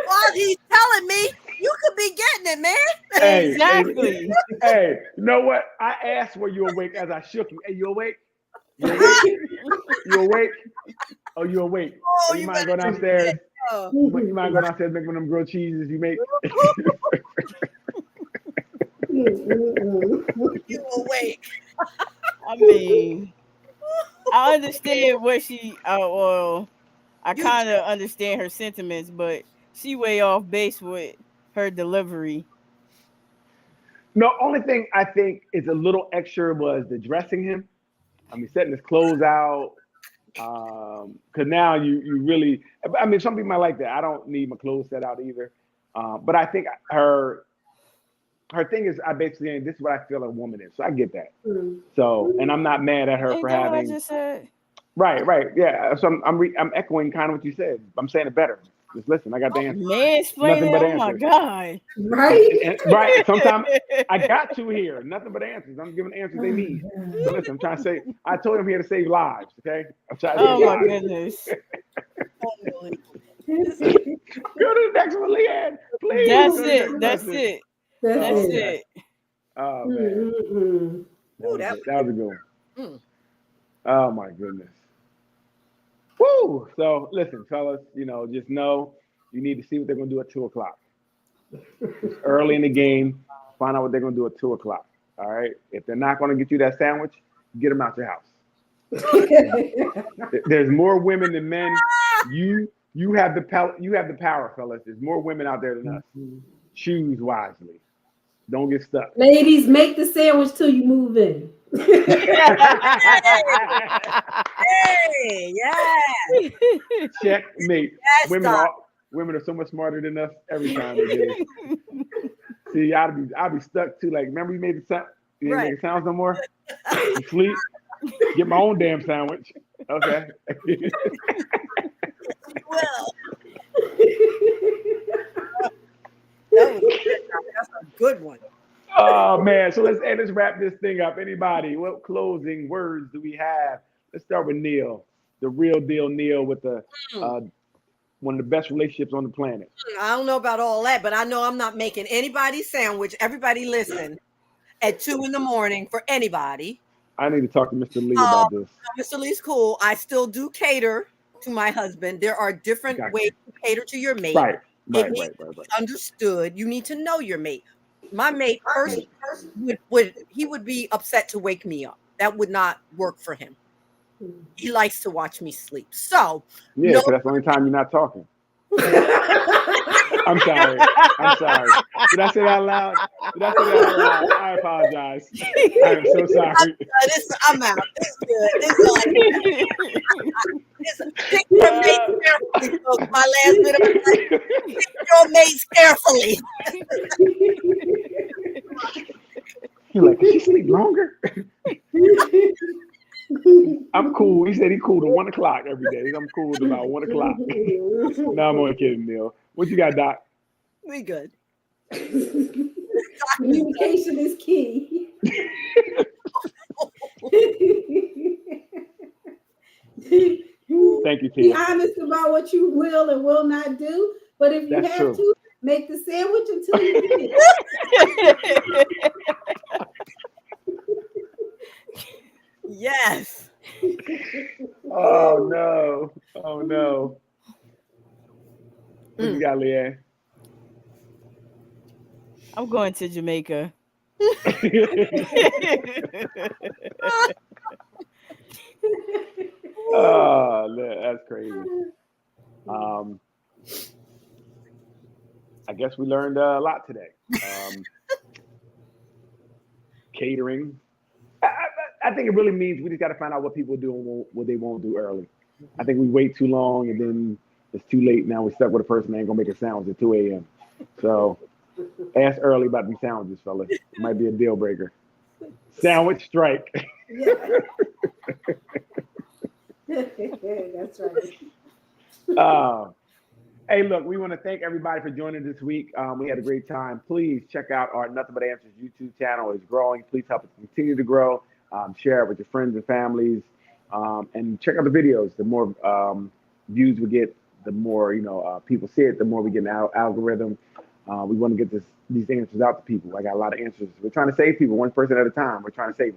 while he's telling me, you could be getting it, man.
Hey, exactly.
Hey, you know what? I asked were you awake as I shook you. Hey, you awake? You awake? You awake? Oh, you awake? Oh, you might go downstairs. You might go downstairs, make one of them grilled cheeses you make.
You awake?
I mean, I understand what she. Well, I kind of understand her sentiments, but she way off base with her delivery.
No, only thing I think is a little extra was the dressing him. I mean, setting his clothes out. Because now you really. I mean, some people might like that. I don't need my clothes set out either. But I think her her thing is, I basically, this is what I feel a woman is. So I get that. So, and I'm not mad at her
Ain't
for
that what I
having.
just said?
Right, yeah. So I'm echoing kind of what you said. I'm saying it better. Just listen, I got the answer.
Mansplaining,
but
oh my
answers.
God.
Right?
Right. Sometimes I got to here. Nothing but answers. I'm giving the answers they need. So listen, I'm trying to say, I told him here to save lives, okay? I'm trying to
Oh
save
my
lives.
goodness.
Go to the next one, Leanne. Please.
That's
go to the
it.
next
That's
question.
it.
That's
That's
it.
it.
Oh man. That was a good one. Oh my goodness. Woo! So listen, fellas, just know you need to see what they're gonna do at 2:00. It's early in the game. Find out what they're gonna do at 2:00. All right. If they're not gonna get you that sandwich, get them out your house. There's more women than men. You have the power, fellas. There's more women out there than us. Choose wisely. Don't get stuck.
Ladies, make the sandwich till you move in.
Hey, yeah.
Checkmate.
Yes,
Women are so much smarter than us every time they do it. See, I'd be stuck too. Like, remember you made the sound? You didn't make sounds no more? You sleep? Get my own damn sandwich. Okay.
Well. That's a good one.
Oh man, so let's wrap this thing up. Anybody, what closing words do we have? Let's start with Neil, the real deal Neil, with the one of the best relationships on the planet.
I don't know about all that, but I know I'm not making anybody's sandwich. Everybody listen at 2 a.m. for anybody.
I need to talk to Mr. Lee about this.
Mr. Lee's cool. I still do cater to my husband. There are different ways to cater to your mate.
Right.
Understood. You need to know your mate. My mate first would be upset to wake me up. That would not work for him. He likes to watch me sleep. So
yeah, so that's the only time you're not talking. I'm sorry. Did I say that out loud? I apologize. I am so sorry.
I'm out. It's good. Pick your mate carefully, folks. My last bit of advice. Pick your mates carefully.
You're like, can she sleep longer? I'm cool. He said he's cool to 1 o'clock every day. I'm cool to about 1 o'clock. No, I'm only kidding, Neil. What you got, Doc?
We good.
Communication is key.
Thank you, Tia.
Be honest about what you will and will not do. But if you have to, make the sandwich until you get it.
Yes.
Oh no. What you got, Leanne?
I'm going to Jamaica.
Oh, that's crazy. I guess we learned a lot today. Catering. I think it really means we just got to find out what people do and what they won't do early. I think we wait too long and then it's too late. Now we're stuck with a person that ain't gonna make a sandwich at 2 a.m. So ask early about these sandwiches, fellas. It might be a deal breaker. Sandwich strike.
That's right.
Hey, look, we want to thank everybody for joining this week. We had a great time. Please check out our Nothing But Answers YouTube channel. It's growing. Please help us continue to grow. Share it with your friends and families. And check out the videos. The more views we get, the more people see it, the more we get an algorithm. We want to get these answers out to people. I got a lot of answers. We're trying to save people one person at a time. We're trying to save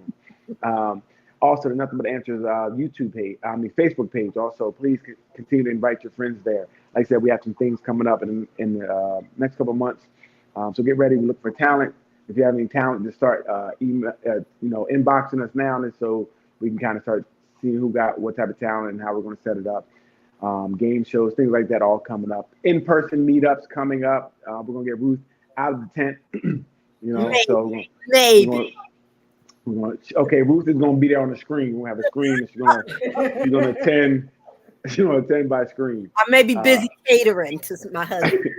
them. Also, the Nothing But Answers YouTube page, Facebook page. Also, please continue to invite your friends there. Like I said, we have some things coming up in the next couple of months. So get ready. We look for talent. If you have any talent, just start inboxing us now, and so we can kind of start seeing who got what type of talent and how we're going to set it up. Game shows, things like that, all coming up. In-person meetups coming up. We're going to get Ruth out of the tent. Okay, Ruth is going to be there on the screen. We'll have a screen. And she's going to attend. She's going to attend by screen.
I may be busy catering to my husband.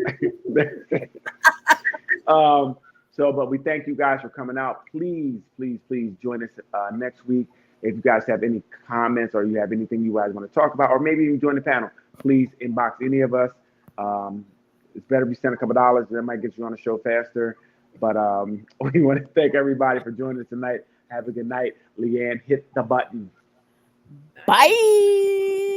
So, but we thank you guys for coming out. Please, please, please join us next week. If you guys have any comments or you have anything you guys want to talk about, or maybe even join the panel, please inbox any of us. It's better if you send a couple dollars. That might get you on the show faster. But we want to thank everybody for joining us tonight. Have a good night. Leanne, hit the button.
Bye.